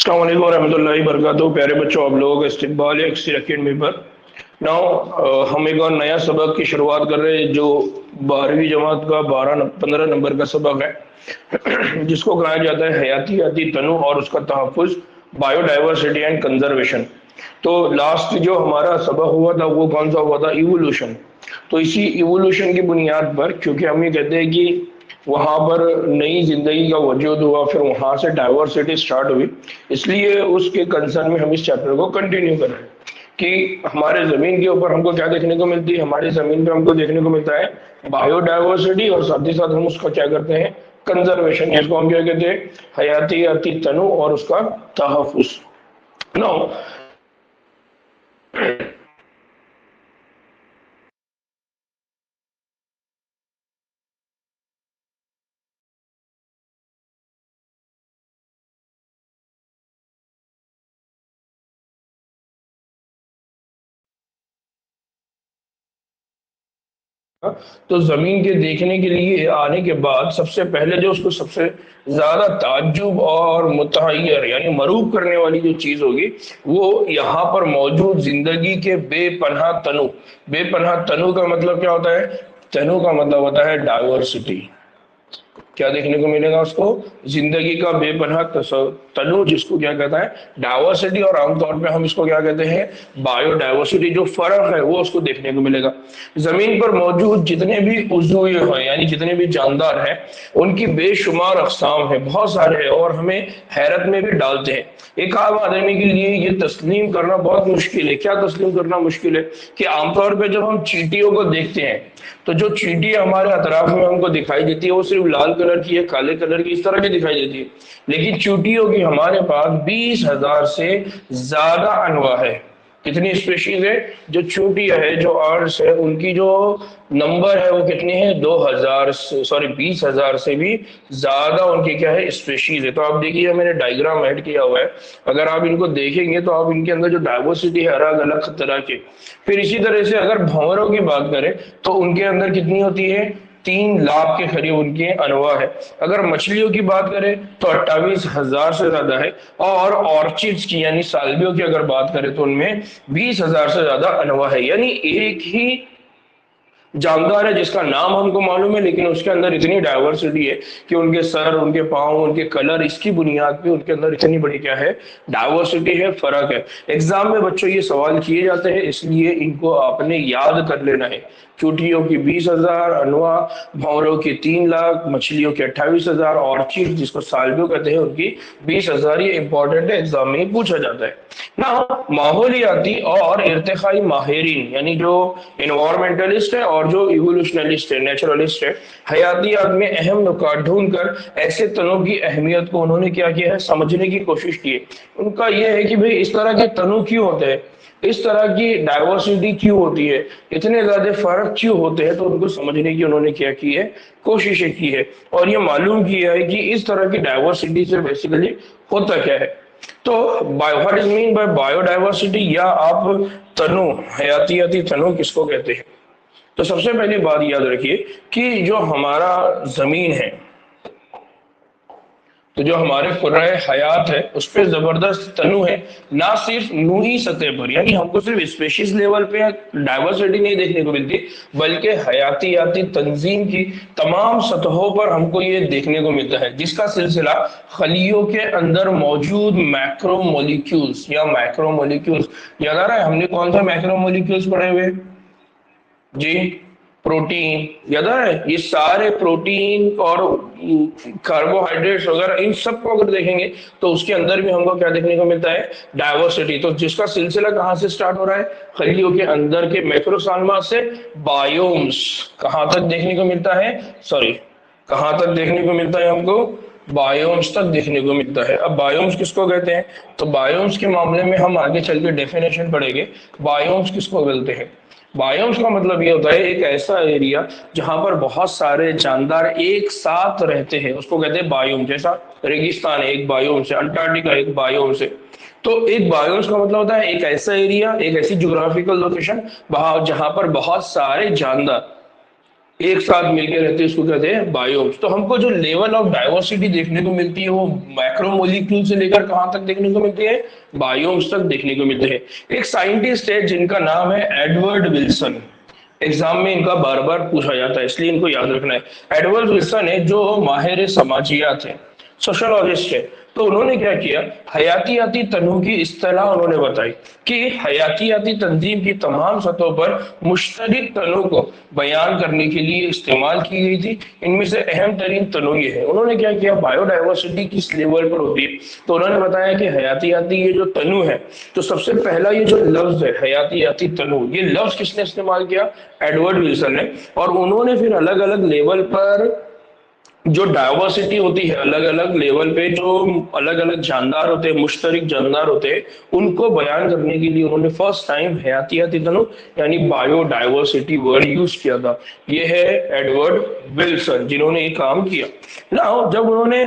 अस्सलाम वालेकुम रहमतुल्लाहि वबरकातुहू। प्यारे बच्चों, आप लोगों का इस्तकबाल है एक्सी अकेडमी पर। हम एक और नया सबक की शुरुआत कर रहे हैं जो 12वीं जमात का 15 नंबर का सबक है जिसको कहा जाता है हयातियाती तनु और उसका तहफ़्फ़ुज़, बायोडाइवर्सिटी एंड कंजर्वेशन। तो लास्ट जो हमारा सबक हुआ था वो कौन सा हुआ था? इवोल्यूशन। तो इसी इवोल्यूशन की बुनियाद पर, क्योंकि हम ये कहते हैं कि वहां पर नई जिंदगी का वजूद हुआ, फिर वहां से डाइवर्सिटी स्टार्ट हुई, इसलिए उसके कंसर्न में हम इस चैप्टर को कंटिन्यू कर रहे हैं कि हमारे जमीन के ऊपर हमको क्या देखने को मिलती है। हमारी जमीन पे हमको देखने को मिलता है बायोडाइवर्सिटी, और साथ ही साथ हम उसका क्या करते हैं? कंजर्वेशन। इसको हम क्या कहते हैं? हयातियाती तनु और उसका तहफ़्फ़ुज़। नो तो जमीन के देखने के लिए आने के बाद सबसे पहले जो उसको सबसे ज्यादा ताज्जुब और मुतहय्यर यानी मरूब करने वाली जो चीज होगी वो यहाँ पर मौजूद जिंदगी के बेपनाह तनु। बेपनाह तनु का मतलब क्या होता है? तनु का मतलब होता है डाइवर्सिटी। क्या देखने को मिलेगा उसको? जिंदगी का बेपनाह तनु, जिसको क्या कहता है? डाइवर्सिटी। और आमतौर पे हम इसको क्या कहते हैं? बायोडाइवर्सिटी। जो फर्क है वो उसको देखने को मिलेगा। जमीन पर मौजूद जितने भी उज़्व हैं यानी जितने भी जानदार हैं उनकी बेशुमार अक़साम है, बहुत सारे हैं, और हमें हैरत में भी डालते हैं। एक आम आदमी के लिए ये तस्लीम करना बहुत मुश्किल है। क्या तस्लीम करना मुश्किल है? कि आमतौर पर जब हम चींटियों को देखते हैं तो जो चींटी हमारे अतराफ में हमको दिखाई देती है वो सिर्फ लाल कलर की है, काले कलर की, इस तरह की दिखाई देती है। लेकिन चींटियों की हमारे पास 20,000 से ज्यादा अनवा है। कितनी स्पेशीज है? जो चींटियां है, जो अर्ड्स है, उनकी जो नंबर है वो कितनी है? 20,000 से भी ज्यादा उनकी क्या है? स्पेशीज है। तो आप देखिए, मैंने डायग्राम ऐड किया हुआ है। अगर आप इनको देखेंगे तो आप इनके अंदर जो डाइवर्सिटी है अलग अलग तरह की। फिर इसी तरह से अगर भंवरों की बात करें तो उनके अंदर कितनी होती है? 3 लाख के करीब उनके अनवा है। अगर मछलियों की बात करें तो 28,000 से ज्यादा है। और ऑर्चिड्स की यानी सालवियों की अगर बात करें तो उनमें 20,000 से ज्यादा अनवा है। यानी एक ही जानदार है जिसका नाम हमको मालूम है, लेकिन उसके अंदर इतनी डाइवर्सिटी है कि उनके सर, उनके पाँव, उनके कलर, इसकी बुनियाद पे उनके अंदर इतनी बड़ी क्या है? डाइवर्सिटी है, फर्क है। एग्जाम में बच्चों ये सवाल किए जाते हैं, इसलिए इनको आपने याद कर लेना है। चूटियों की 20,000 अनवा, भंवरों की 3 लाख, मछलियों की 28,000, ऑर्चिड जिसको सालवियों कहते हैं उनकी 20,000। ये इंपॉर्टेंट है, एग्जाम में पूछा जाता है ना। माहौलियाती और इर्तिकाई माहिरीन यानी जो इन्वायरमेंटलिस्ट है और जो इवोल्यूशनलिस्ट है, नेचुरलिस्ट है, हयातियात में अहम नुकात ढूंढकर ऐसे तनों की अहमियत को उन्होंने क्या किया है? समझने की कोशिश की है। उनका यह है कि भाई इस तरह के तनु क्यों होते हैं, इस तरह की डाइवर्सिटी क्यों होती है, इतने ज्यादा फर्क क्यों होते हैं, तो उनको समझने की उन्होंने क्या की है? कोशिशें की है। और ये मालूम किया है कि इस तरह की डाइवर्सिटी से बेसिकली होता क्या है। तो what is mean by biodiversity, या आप तनु, हयातियाती तनु किसको कहते हैं? तो सबसे पहली बात याद रखिए कि जो हमारा जमीन है, तो जो हमारे कुर्राए हयात है उस पर जबरदस्त तनु है। ना सिर्फ नूही सतह पर यानी हमको सिर्फ स्पेशीज लेवल पे डाइवर्सिटी नहीं देखने को मिलती, बल्कि हयातियाती तंजीम की तमाम सतहों पर हमको ये देखने को मिलता है, जिसका सिलसिला खलियों के अंदर मौजूद मैक्रोमोलिक्यूल्स या मैक्रोमोलिक्यूल्स। याद आ रहा है हमने कौन सा मैक्रोमोलिक्यूल्स पढ़े हुए जी? प्रोटीन। याद है? ये सारे प्रोटीन और कार्बोहाइड्रेट्स वगैरह, इन सबको अगर देखेंगे तो उसके अंदर भी हमको क्या देखने को मिलता है? डाइवर्सिटी। तो जिसका सिलसिला कहां से स्टार्ट हो रहा है? खलियों के अंदर के मैक्रोसाल्मा से बायोम्स। कहां तक देखने को मिलता है? सॉरी, कहां तक देखने को मिलता है हमको? बायोम्स तक देखने को मिलता है। अब बायोम्स किसको कहते हैं? तो बायोम्स के मामले में हम आगे चल के डेफिनेशन पढ़ेंगे। बायोम्स किसको बोलते हैं? बायोम्स का मतलब ये होता है एक ऐसा एरिया जहां पर बहुत सारे जानदार एक साथ रहते हैं, उसको कहते हैं बायोम। जैसा रेगिस्तान है, एक बायोम से, अंटार्कटिका एक बायोम से। तो एक बायोम्स का मतलब होता है एक ऐसा एरिया, एक ऐसी ज्योग्राफिकल लोकेशन जहां पर बहुत सारे जानदार एक साथ मिलकर रहते हैं, उसको कहते हैं बायोम्स। तो हमको जो लेवल ऑफ डाइवर्सिटी देखने को मिलती है वो मैक्रोमोलिक्यूल से लेकर कहां तक देखने को मिलती है, बायोम्स तक देखने को मिलते हैं। एक साइंटिस्ट है जिनका नाम है एडवर्ड विल्सन, एग्जाम में इनका बार बार पूछा जाता है इसलिए इनको याद रखना है। एडवर्ड विल्सन है जो माहिर समाजियात है, सोशोलॉजिस्ट है। तो उन्होंने क्या किया, हयातियाती तनों की इस्तेलाह उन्होंने बताई कि हयातियाती तंजीम की तमाम सतहों पर मुश्तरक तनों को बयान करने के लिए इस्तेमाल की गई थी। इनमें से अहम तरीन तनों ये है। उन्होंने क्या किया, बायोडाइवर्सिटी किस लेवल पर होती है, तो उन्होंने बताया कि हयातियाती ये जो तनु है, तो सबसे पहला ये जो लफ्ज है हयातियाती तनु, ये लफ्ज किसने इस्तेमाल किया, एडवर्ड विल्सन ने। और उन्होंने फिर अलग अलग लेवल पर जो डाइवर्सिटी होती है, अलग अलग लेवल पे जो अलग अलग जानदार होते हैं, मुश्तरक जानदार होते हैं, उनको बयान करने के लिए उन्होंने फर्स्ट टाइम हयातियाती तनु यानी बायोडाइवर्सिटी वर्ड यूज किया था। ये है एडवर्ड विल्सन जिन्होंने ये काम किया ना। जब उन्होंने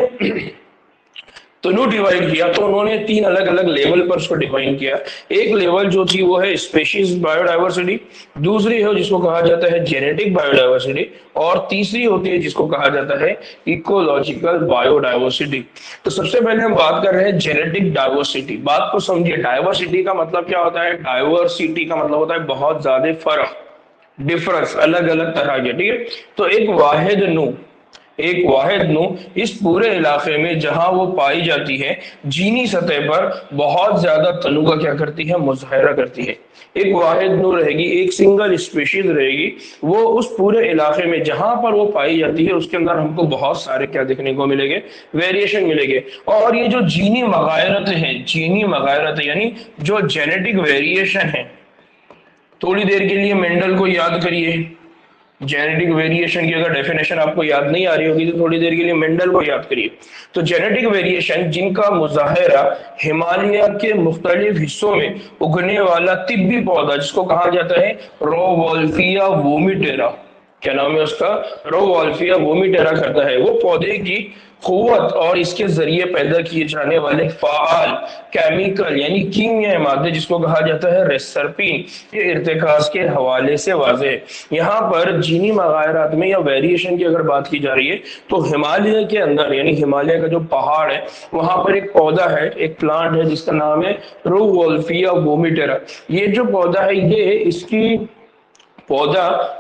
तनु डिवाइड किया तो उन्होंने तीन अलग अलग लेवल पर उसको डिवाइड किया। एक लेवल जो थी वो है स्पेशीज बायोडाइवर्सिटी, दूसरी है जिसको कहा जाता है जेनेटिक बायोडाइवर्सिटी, और तीसरी होती है जिसको कहा जाता है इकोलॉजिकल बायोडाइवर्सिटी। तो सबसे पहले हम बात कर रहे हैं जेनेटिक डाइवर्सिटी। बात को समझिए, डाइवर्सिटी का मतलब क्या होता है, डाइवर्सिटी का मतलब होता है बहुत ज्यादा फर्क, डिफरेंस, अलग अलग तरह के, ठीक है। तो एक वाहिद नो इस पूरे इलाके में जहां वो पाई जाती है, जीनी सतह पर बहुत ज्यादा तनु का क्या करती है, मुजाहरा करती है। एक वाहिद नो रहेगी, एक सिंगल स्पीशीज रहेगी, वो उस पूरे इलाके में जहां पर वो पाई जाती है उसके अंदर हमको बहुत सारे क्या देखने को मिलेंगे, वेरिएशन मिलेंगे। और ये जो जीनी मगायरत है यानी जो जेनेटिक वेरिएशन है, थोड़ी देर के लिए मेंडल को याद करिए। जेनेटिक वेरिएशन की अगर डेफिनेशन आपको याद नहीं आ रही होगी तो थोड़ी देर के लिए मेंडल को याद करिए। तो जेनेटिक वेरिएशन जिनका मुजाहरा हिमालय के मुख्तलिफ हिस्सों में उगने वाला तिब्बी पौधा जिसको कहा जाता है रोवोल्फिया वोमिटेरा, क्या नाम है उसका, रोवोल्फिया वोमिटेरा करता है, वो पौधे की कुव्वत और इसके जरिए पैदा किए जाने वाले फाल केमिकल यानी कीमियाई मादे जिसको कहा जाता है रेसरपिन, ये इर्तिकाज के हवाले से वाज़ेह है। यहाँ पर जीनी मगायरात में या वेरिएशन की अगर बात की जा रही है तो हिमालय के अंदर यानी हिमालय का जो पहाड़ है वहां पर एक पौधा है, एक प्लांट है जिसका नाम है रोवोल्फिया वोमिटेरा। ये जो पौधा है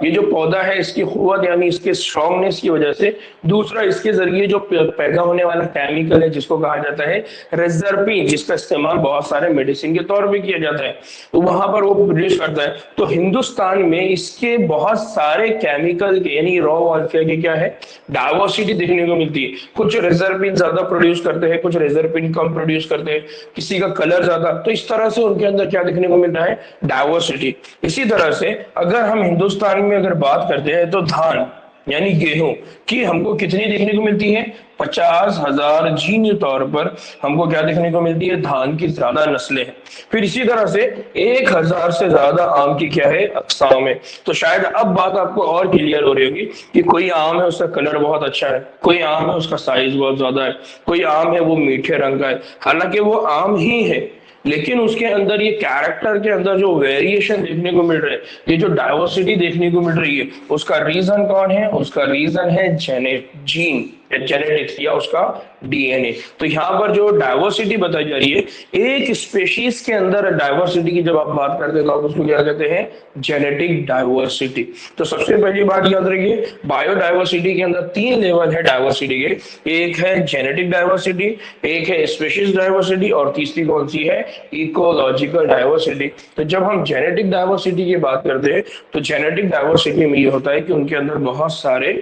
ये जो पौधा है इसकी कुव्वत यानी इसके स्ट्रॉन्गनेस की वजह से, दूसरा इसके जरिए जो पैदा होने वाला केमिकल है जिसको कहा जाता है रेजरपिन, जिसका इस्तेमाल बहुत सारे मेडिसिन के तौर पे किया जाता है, तो वहां पर वो प्रोड्यूस करता है। तो हिंदुस्तान में इसके बहुत सारे केमिकल के यानी रॉ वाल्फिया की क्या है, डाइवर्सिटी देखने को मिलती है। कुछ रेजरपिन ज्यादा प्रोड्यूस करते हैं, कुछ रेजरपिन कम प्रोड्यूस करते हैं, किसी का कलर ज्यादा, तो इस तरह से उनके अंदर क्या देखने को मिलता है, डाइवर्सिटी। इसी तरह से अगर हम हिंदुस्तान में अगर बात करते हैं तो धान यानी गेहूं की हमको कितनी देखने को मिलती है, 50,000 जीनी तौर पर हमको क्या देखने को मिलती है, धान की ज्यादा नस्लें हैं। फिर इसी तरह से 1,000 से ज्यादा आम की क्या है, अक़साम है। तो शायद अब बात आपको और क्लियर हो रही होगी कि कोई आम है उसका कलर बहुत अच्छा है, कोई आम है उसका साइज बहुत ज्यादा है, कोई आम है वो मीठे रंग का है, हालांकि वो आम ही है लेकिन उसके अंदर ये कैरेक्टर के अंदर जो वेरिएशन देखने को मिल रहा है, ये जो डाइवर्सिटी देखने को मिल रही है, उसका रीजन कौन है, उसका रीजन है जेनेटिक्स या उसका डीएनए। तो यहाँ पर जो डाइवर्सिटी बताई जा रही है, एक स्पेशीज के अंदर डाइवर्सिटी की जब आप बात करते हैं तो आप उसको क्या कहते हैं, जेनेटिक डाइवर्सिटी। तो सबसे पहली बात याद रखिए, बायोडाइवर्सिटी के अंदर 3 लेवल है डाइवर्सिटी के, एक है जेनेटिक डाइवर्सिटी, एक है स्पेशीज डाइवर्सिटी और तीसरी कौन सी है, इकोलॉजिकल डाइवर्सिटी। तो जब हम जेनेटिक डाइवर्सिटी की बात करते हैं तो जेनेटिक डाइवर्सिटी में ये होता है कि उनके अंदर बहुत सारे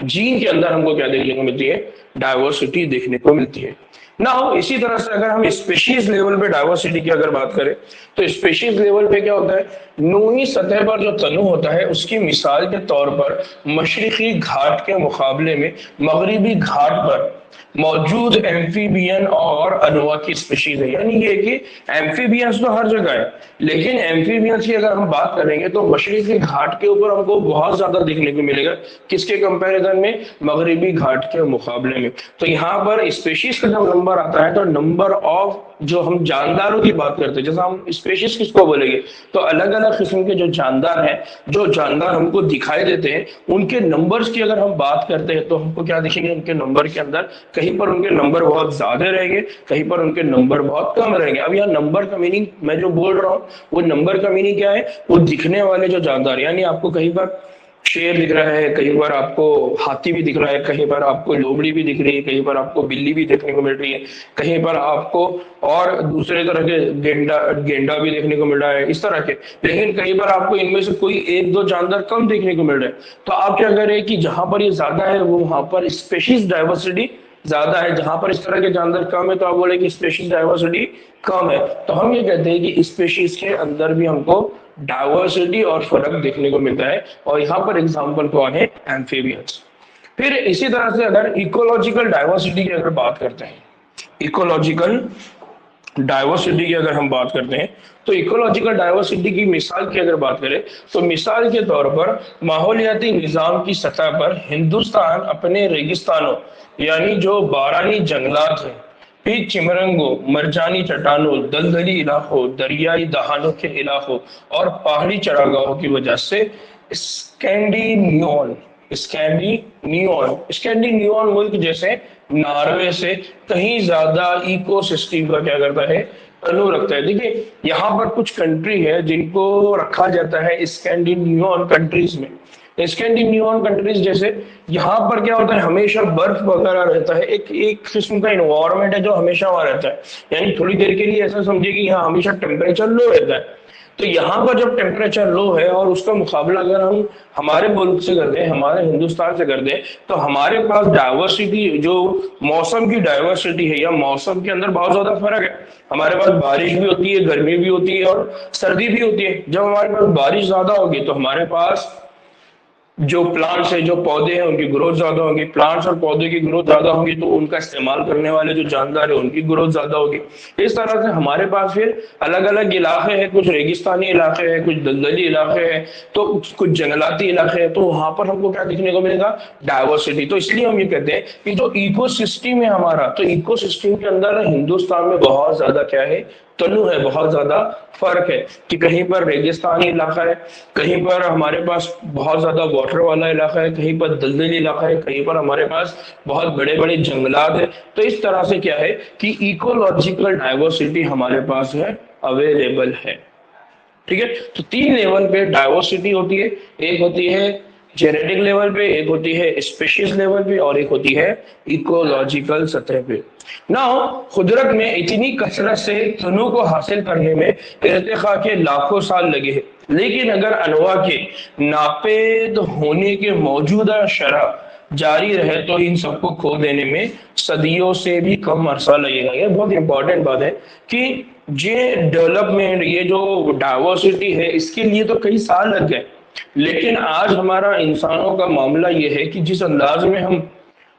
जीन के अंदर हमको क्या देखने को मिलती है, डाइवर्सिटी देखने को मिलती है ना। इसी तरह से अगर हम स्पेशीज लेवल पे डाइवर्सिटी की अगर बात करें तो स्पेशीज लेवल पे क्या होता है, नूनी सतह पर जो तनु होता है उसकी मिसाल के तौर पर मशरिकी घाट के मुकाबले में मगरिबी घाट पर मौजूद एम्फीबियन और अनवा की स्पीशीज है। यानी ये कि एम्फीबियंस तो हर जगह है लेकिन एम्फीबियंस की अगर हम बात करेंगे तो मशरिकी घाट के ऊपर हमको बहुत ज्यादा देखने को मिलेगा, किसके कंपैरिजन में, मगरिबी घाट के मुकाबले में। तो यहाँ पर स्पीशीज का जब नंबर आता है तो नंबर ऑफ जो हम जानदारों की बात करते हैं, जैसे हम स्पेशीज किसको बोलेंगे, तो अलग अलग किस्म के जो जानदार हैं, जो जानदार हमको दिखाई देते हैं, उनके नंबर्स की अगर हम बात करते हैं तो हमको क्या दिखेंगे, उनके नंबर के अंदर कहीं पर उनके नंबर बहुत ज्यादा रहेंगे, कहीं पर उनके नंबर बहुत कम रहेंगे। अब यहाँ नंबर का मीनिंग मैं जो बोल रहा हूँ, वो नंबर का मीनिंग क्या है, वो दिखने वाले जो जानदार, यानी आपको कहीं पर शेर दिख रहा है, कहीं पर आपको हाथी भी दिख रहा है, कहीं पर आपको लोमड़ी भी दिख रही है, कहीं पर आपको बिल्ली भी देखने को मिल रही है, कहीं पर आपको और दूसरे तरह के गेंडा भी देखने को मिल रहा है, इस तरह के। लेकिन कहीं पर आपको इनमें से कोई एक दो जानदार कम देखने को मिल रहे हैं, तो आप क्या करें कि जहां पर ये ज्यादा है वो वहां पर स्पेशीज डाइवर्सिटी ज्यादा है, जहां पर इस तरह के जानदार कम है तो आप बोले कि स्पेशीज डाइवर्सिटी कम है। तो हम ये कहते हैं कि स्पेशीज के अंदर भी हमको डाइवर्सिटी और फर्क देखने को मिलता है, और यहाँ पर एग्जांपल कौन है, एम्फीबियंस। फिर इसी तरह से अगर इकोलॉजिकल डाइवर्सिटी की अगर बात करते हैं, इकोलॉजिकल डाइवर्सिटी की अगर हम बात करते हैं, तो इकोलॉजिकल डाइवर्सिटी की मिसाल की अगर बात करें तो मिसाल के तौर पर माहौलियाती निजाम की सतह पर हिंदुस्तान अपने रेगिस्तानों यानी जो बारानी जंगलात हैं, फिर चिमरंगों, मरजानी चट्टानों, दलदली इलाकों, दरियाई दहानों के इलाकों और पहाड़ी चरागाहों की वजह से स्कैंडिनियन मुल्क जैसे नॉर्वे से कहीं ज्यादा इकोसिस्टम का क्या करता है, तनु रखता है। देखिए यहाँ पर कुछ कंट्री है जिनको रखा जाता है स्कैंडिनियन कंट्रीज में। स्कैंडिनेवियन कंट्रीज जैसे यहाँ पर क्या होता है, हमेशा बर्फ वगैरह रहता है, एक किस्म का इन्वायरमेंट है जो हमेशा वहां रहता है, यानी थोड़ी देर के लिए ऐसा समझिए कि यहाँ हमेशा टेम्परेचर लो रहता है। तो यहाँ पर जब टेम्परेचर लो है और उसका मुकाबला अगर हम हमारे मुल्क से करते हैं, हमारे हिंदुस्तान से करते हैं, तो हमारे पास डाइवर्सिटी, जो मौसम की डाइवर्सिटी है या मौसम के अंदर बहुत ज्यादा फर्क है। हमारे पास बारिश भी होती है, गर्मी भी होती है और सर्दी भी होती है। जब हमारे पास बारिश ज्यादा होगी तो हमारे पास जो प्लांट्स है, जो पौधे हैं, उनकी ग्रोथ ज्यादा होगी। प्लांट्स और पौधे की ग्रोथ ज्यादा होगी तो उनका इस्तेमाल करने वाले जो जानदार है उनकी ग्रोथ ज्यादा होगी। इस तरह से हमारे पास फिर अलग अलग इलाके हैं, कुछ रेगिस्तानी इलाके हैं, कुछ दलदली इलाके हैं, तो कुछ जंगलाती इलाके हैं, तो वहां पर हमको क्या देखने को मिलेगा, डाइवर्सिटी। तो इसलिए हम ये कहते हैं कि जो इकोसिस्टम है हमारा, तो इकोसिस्टम के अंदर हिंदुस्तान में बहुत ज्यादा क्या है, तनु है, बहुत ज्यादा फर्क है कि कहीं पर रेगिस्तानी इलाका है, कहीं पर हमारे पास बहुत ज्यादा वाटर वाला इलाका है, कहीं पर दलदली इलाका है, कहीं पर हमारे पास बहुत बड़े बड़े जंगलात है। तो इस तरह से क्या है कि इकोलॉजिकल डाइवर्सिटी हमारे पास है, अवेलेबल है। ठीक है, तो 3 लेवल पे डाइवर्सिटी होती है, एक होती है जेनेटिक लेवल पे, एक होती है स्पीशीज लेवल पे, और एक होती है इकोलॉजिकल सतह पे। नाउ कुदरत में इतनी कसरत से तनु को हासिल करने में इर्तिका के लाखों साल लगे हैं, लेकिन अगर अनवा के नापेद होने के मौजूदा शरह जारी रहे तो इन सबको खो देने में सदियों से भी कम अरसा लगेगा। ये बहुत इंपॉर्टेंट बात है कि ये डेवलपमेंट, ये जो डाइवर्सिटी है, इसके लिए तो कई साल लग गए, लेकिन आज हमारा इंसानों का मामला ये है कि जिस अंदाज में हम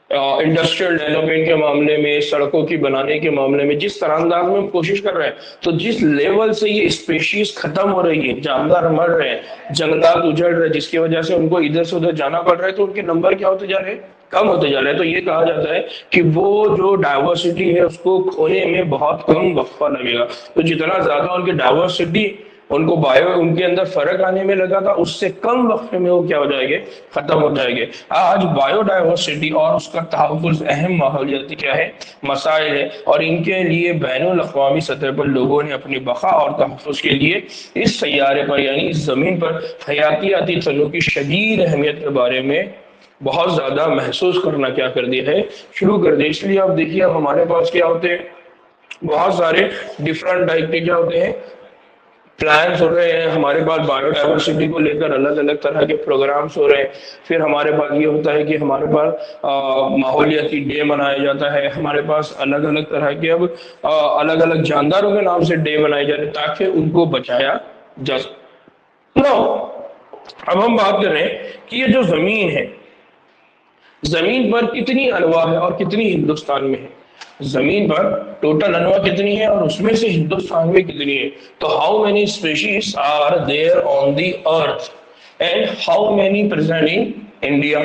इंडस्ट्रियल डेवलपमेंट के मामले में, सड़कों की बनाने के मामले में जिस तरह अंदाज में हम कोशिश कर रहे हैं, तो जिस लेवल से ये स्पेशीज खत्म हो रही है, जानदार मर रहे हैं, जंगलात उजड़ रहे हैं, जिसकी वजह से उनको इधर से उधर जाना पड़ रहा है, तो उनके नंबर क्या होते जा रहे हैं, कम होते जा रहे हैं। तो ये कहा जाता है कि वो जो डाइवर्सिटी है उसको खोने में बहुत कम वक्फा लगेगा। तो जितना ज्यादा उनकी डाइवर्सिटी, उनको उनके अंदर फर्क आने में लगा था, उससे कम वक्त में वो क्या हो जाएंगे, खत्म हो जाएंगे। आज बायोडाइवर्सिटी और उसका तहफ़्फ़ुज़ अहम माहौलियाती क्या है, मसाइल है, और इनके लिए बैनुल अक़वामी सतह पर लोगों ने अपनी बक़ा और तहफ़्फ़ुज़ के लिए इस सैयारे पर यानी इस ज़मीन पर हयातियाती तनु की शदीद अहमियत के बारे में बहुत ज़्यादा महसूस करना क्या कर दिया है, शुरू कर दिया। इसलिए आप देखिए, अब हमारे पास क्या होते हैं, बहुत सारे डिफरेंट टाइप के क्या होते हैं, प्लान्स हो रहे हैं। हमारे पास बायोडाइवर्सिटी को लेकर अलग अलग तरह के प्रोग्राम्स हो रहे हैं। फिर हमारे पास ये होता है कि हमारे पास माहौलियाती डे मनाया जाता है। हमारे पास अलग अलग तरह के अब अलग अलग जानदारों के नाम से डे मनाए जा रहे हैं ताकि उनको बचाया जा सके। अब हम बात कर रहे हैं कि ये जो जमीन है, जमीन पर कितनी अनवा है और कितनी हिंदुस्तान में है। जमीन पर टोटल अनवा कितनी है और उसमें से हिंदुस्तान में कितनी है। तो how many species are there on the earth and how many present in India.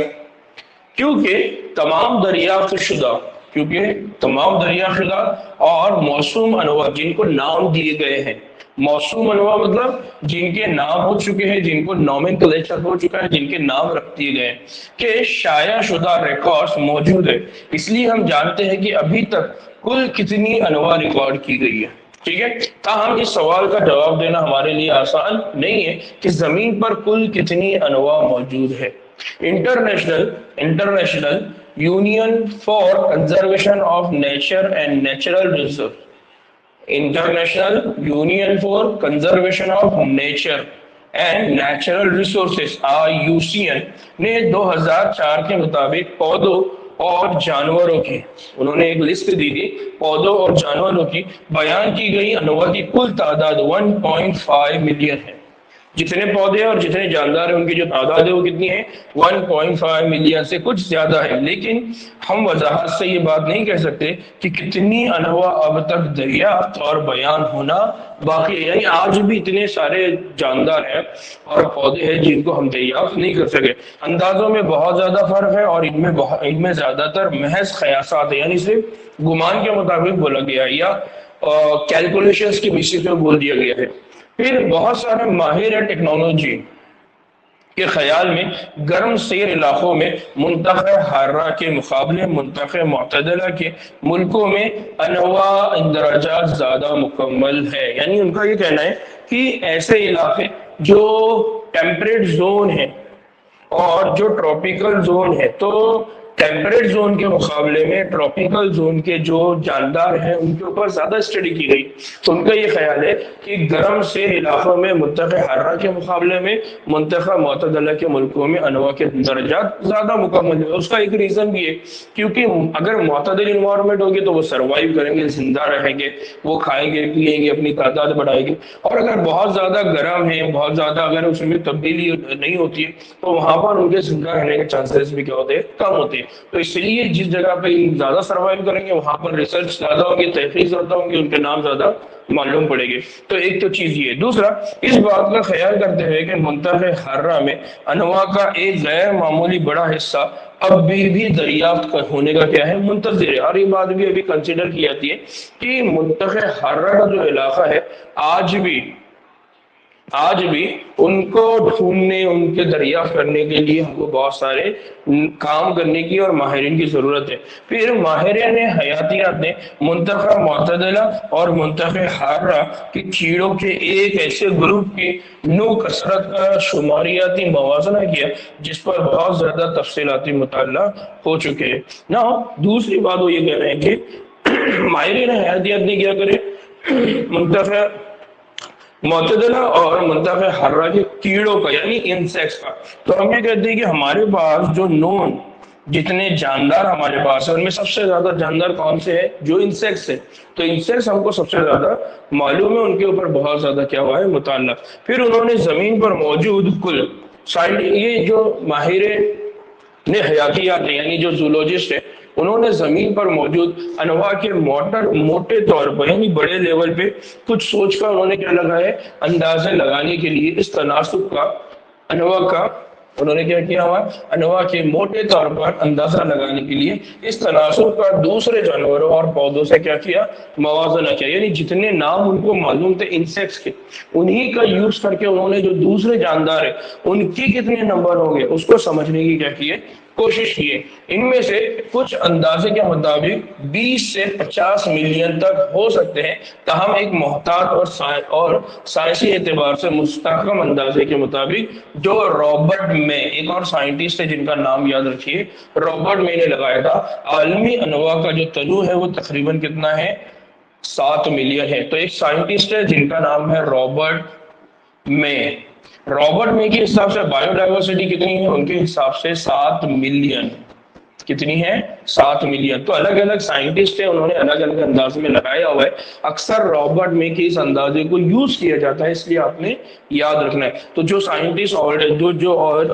क्योंकि तमाम दरियाफ्त शुदा کیونکہ تمام دریا شدہ اور موسوم انواع جن کو نام دیے گئے ہیں، موسوم انواع مطلب جن کے نام ہو چکے ہیں، جن کو نومنکلیچر ہو چکا ہے، جن کے نام رکھ دیے گئے ہیں، کہ شائع شدہ ریکارڈز موجود ہے۔ اس لیے ہم جانتے ہیں کہ ابھی تک کل کتنی انواع ریکارڈ کی گئی ہے، ٹھیک ہے۔ تاہم اس سوال کا جواب دینا ہمارے لیے آسان نہیں ہے کہ زمین پر کل کتنی انواع موجود ہے۔ International union for conservation of nature and natural resource, international union for conservation of nature and natural resources IUCN نے 2004 کے مطابق پودوں اور جانوروں کی، انہوں نے ایک لسٹ دی تھی پودوں اور جانوروں کی، بیان کی گئی انواع کی کل تعداد 1.5 ملین ہے۔ جتنے پودے اور جتنے جاندار ہیں ان کی جو تعداد ہے وہ کتنی ہے؟ 1.5 ملین سے کچھ زیادہ ہے۔ لیکن ہم وضاحت سے یہ بات نہیں کہہ سکتے کہ کتنی انواع اب تک دریافت اور بیان ہونا باقی ہے، یعنی آج بھی اتنے سارے جاندار ہیں اور پودے ہیں جن کو ہم دریافت نہیں کر سکے۔ اندازوں میں بہت زیادہ فرق ہے اور ان میں زیادہ تر محض قیاسات ہیں، یعنی صرف گمان کے مطابق بولا گیا ہے یا کیلکولیشنز کی بیسس پہ بول دیا گیا ہے۔ پھر بہت سارے ماہر ٹیکنالوجی کے خیال میں گرم سیر علاقوں میں منطقہ حارہ کے مقابلے منطقہ معتدلہ کے ملکوں میں انواع اندراجات زیادہ مکمل ہے، یعنی ان کا یہ کہنا ہے کہ ایسے علاقے جو ٹیمپریٹ زون ہیں اور جو ٹراپیکل زون ہے، تو ٹیمپریٹ زون کے مقابلے میں ٹراپیکل زون کے جو جاندار ہیں ان کے اوپر زیادہ اسٹڈی کی گئی۔ تو ان کا یہ خیال ہے کہ گرم سیر علاقوں میں منطقہ حارہ کے مقابلے میں منطقہ معتدلہ کے ملکوں میں انواع کے درجات زیادہ مکمل ہے۔ اس کا ایک ریزن بھی ہے کیونکہ اگر معتدل انوائرمنٹ ہوگی تو وہ سروائیو کریں گے، زندہ رہیں گے، وہ کھائیں گے پیئیں گے، اپنی تعداد بڑھائیں گے۔ اور اگر بہت زیادہ گرم ہے، بہت زیادہ اگر اس میں تبدیلی نہیں ہوتی ہے تو وہاں پر ان کے زندہ رہنے کے چانسز بھی کیا ہوتے ہیں؟ کم ہوتے ہیں۔ تو اس لیے جس جگہ پہ زیادہ سروائیو کریں گے وہاں پر ریسرچ زیادہ ہوگی، تحقیق زیادہ ہوگی، ان کے نام زیادہ معلوم پڑے گے۔ تو ایک تو چیز یہ، دوسرا اس بات کا خیال کرتے ہوئے کہ منطقہ حارہ میں انواع کا ایک غیر معمولی بڑا حصہ اب بھی دریافت ہونے کا کیا ہے؟ منتظر ہے۔ اور یہ بات بھی ابھی کنسیڈر کی جاتی ہے کہ منطقہ حارہ کا جو علاقہ ہے آج بھی ان کو ڈھونڈنے، ان کے دریافت کرنے کے لیے ہم کو بہت سارے کام کرنے کی اور ماہرین کی ضرورت ہے۔ پھر ماہرین حیاتیات نے منطقہ معتدلہ اور منطقہ حارہ کے کیڑوں کے ایک ایسے گروپ کی نوع کثرت کا شماریاتی موازنہ کیا جس پر بہت زیادہ تفصیلاتی مطالعہ ہو چکے ہیں۔ نا دوسری بات وہ یہ کہہ رہے ہیں کہ ماہرین حیاتیات نے کیا کرے؟ منطقہ معتدلہ اور منطقہ حارہ کے کیڑوں کا یعنی انسیکٹس کا، تو ہم یہ کہتے ہیں کہ ہمارے پاس جو نون جتنے جاندار ہمارے پاس ہیں ان میں سب سے زیادہ جاندار کون سے ہیں؟ جو انسیکٹس ہیں۔ تو انسیکٹس ہم کو سب سے زیادہ معلوم ہے، ان کے اوپر بہت زیادہ کیا ہوا ہے؟ مطالعہ۔ پھر انہوں نے زمین پر موجود کل یہ جو ماہر نے حیاتیات ہیں یعنی جو زولوجسٹ ہیں، انہوں نے زمین پر موجود انواع کے موٹے طور پر یعنی بڑے لیول پہ کچھ سوچ کا انہوں نے کیا لگا ہے؟ اندازے لگانے کے لیے اس تناسب کا انواع کا انہوں نے کیا کیا ہوا؟ انواع کے موٹے طور پر اندازہ لگانے کے لیے اس تناسب کا دوسرے جانوروں اور پودوں سے کیا کیا؟ موازنہ کیا، یعنی جتنے نام ان کو معلوم تھے انسیکٹس کے، انہی کا یوز کر کے انہوں نے جو دوسرے جاندار ہیں ان کی کتنے نمبر ہوں گے اس کو سمجھنے کی کیا کی ہے؟ کوشش کی ہے۔ ان میں سے کچھ اندازے کے مطابق 20 سے 50 ملین تک ہو سکتے ہیں، تاہم ایک محتاط اور سائنسی اعتبار سے مستحکم اندازے کے مطابق جو رابرٹ مے، ایک اور سائنٹسٹ ہے جن کا نام یاد رکھیے، رابرٹ مے نے لگایا تھا، عالمی انواع کا جو تنوع ہے وہ تقریباً کتنا ہے؟ 7 ملین ہے۔ تو ایک سائنٹسٹ ہے جن کا نام ہے رابرٹ مے۔ رابرٹ مے کے حساب سے بائیو ڈائیورسٹی کتنی ہے؟ ان کے حساب سے 7 ملین۔ کتنی ہے؟ 7 ملین۔ تو الگ الگ سائنٹسٹ ہیں، انہوں نے الگ الگ انداز میں لگایا ہوا ہے۔ اکثر رابرٹ مے کے اس اندازے کو یوز کیا جاتا ہے، اس لیے آپ نے یاد رکھنا ہے۔ تو جو سائنٹسٹ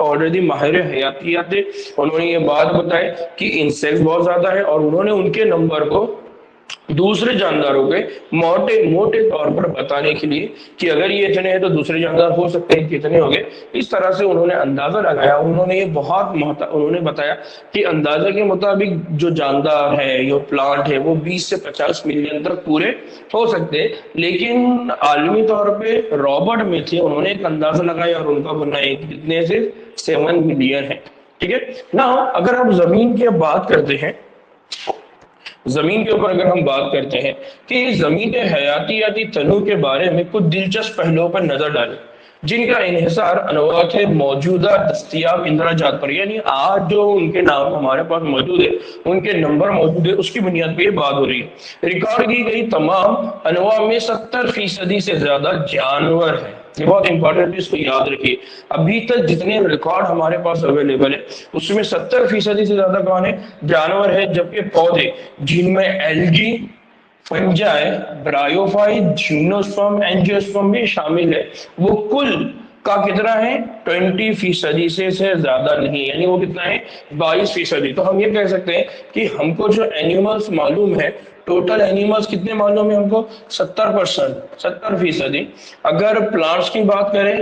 آلریڈی ماہر حیاتیات تھے انہوں نے یہ بات بتائی کہ انسیکٹس بہت زیادہ ہے اور انہوں نے ان کے نمبر کو दूसरे जानदारों के मोटे मोटे तौर पर बताने के लिए कि अगर ये इतने हैं तो दूसरे जानदार हो सकते हैं कितने हो गए, इस तरह से उन्होंने अंदाजा लगाया। उन्होंने ये उन्होंने बताया कि अंदाजा के मुताबिक जो जानदार है, जो प्लांट है, वो 20 से 50 मिलियन तक पूरे हो सकते हैं। लेकिन आलमी तौर पे रॉबर्ट में थे, उन्होंने एक अंदाजा लगाया और उनका बनाया कितने से 7 मिलियन है। ठीक है ना। अगर आप जमीन की बात करते हैं, जमीन के ऊपर अगर हम बात करते हैं कि जमीन के हयातियाती तनों के बारे में कुछ दिलचस्प पहलुओं पर नजर डालें जिनका इन्हिसार अनवा के मौजूदा दस्तियाब इंद्राजात पर, यानी आज जो उनके नाम हमारे पास मौजूद है, उनके नंबर मौजूद है, उसकी बुनियाद पर ये बात हो रही है। रिकॉर्ड की गई तमाम अनवा में 70% से ज्यादा जानवर है। ये बहुत इंपॉर्टेंट है, इसको याद रखिए। अभी तक जितने रिकॉर्ड हमारे पास अवेलेबल है उसमें 70% से ज्यादा कौन है? जानवर है। जबकि पौधे जिनमें algae, fungi, bryophyte, gymnosperm, angiosperm भी शामिल है, वो कुल का कितना है? 20% से ज्यादा नहीं, यानी वो कितना है? 22%। तो हम ये कह सकते हैं कि हमको जो एनिमल्स मालूम है, टोटल एनिमल्स कितने मालूम है हमको? 70%, 70%। अगर प्लांट्स की बात करें,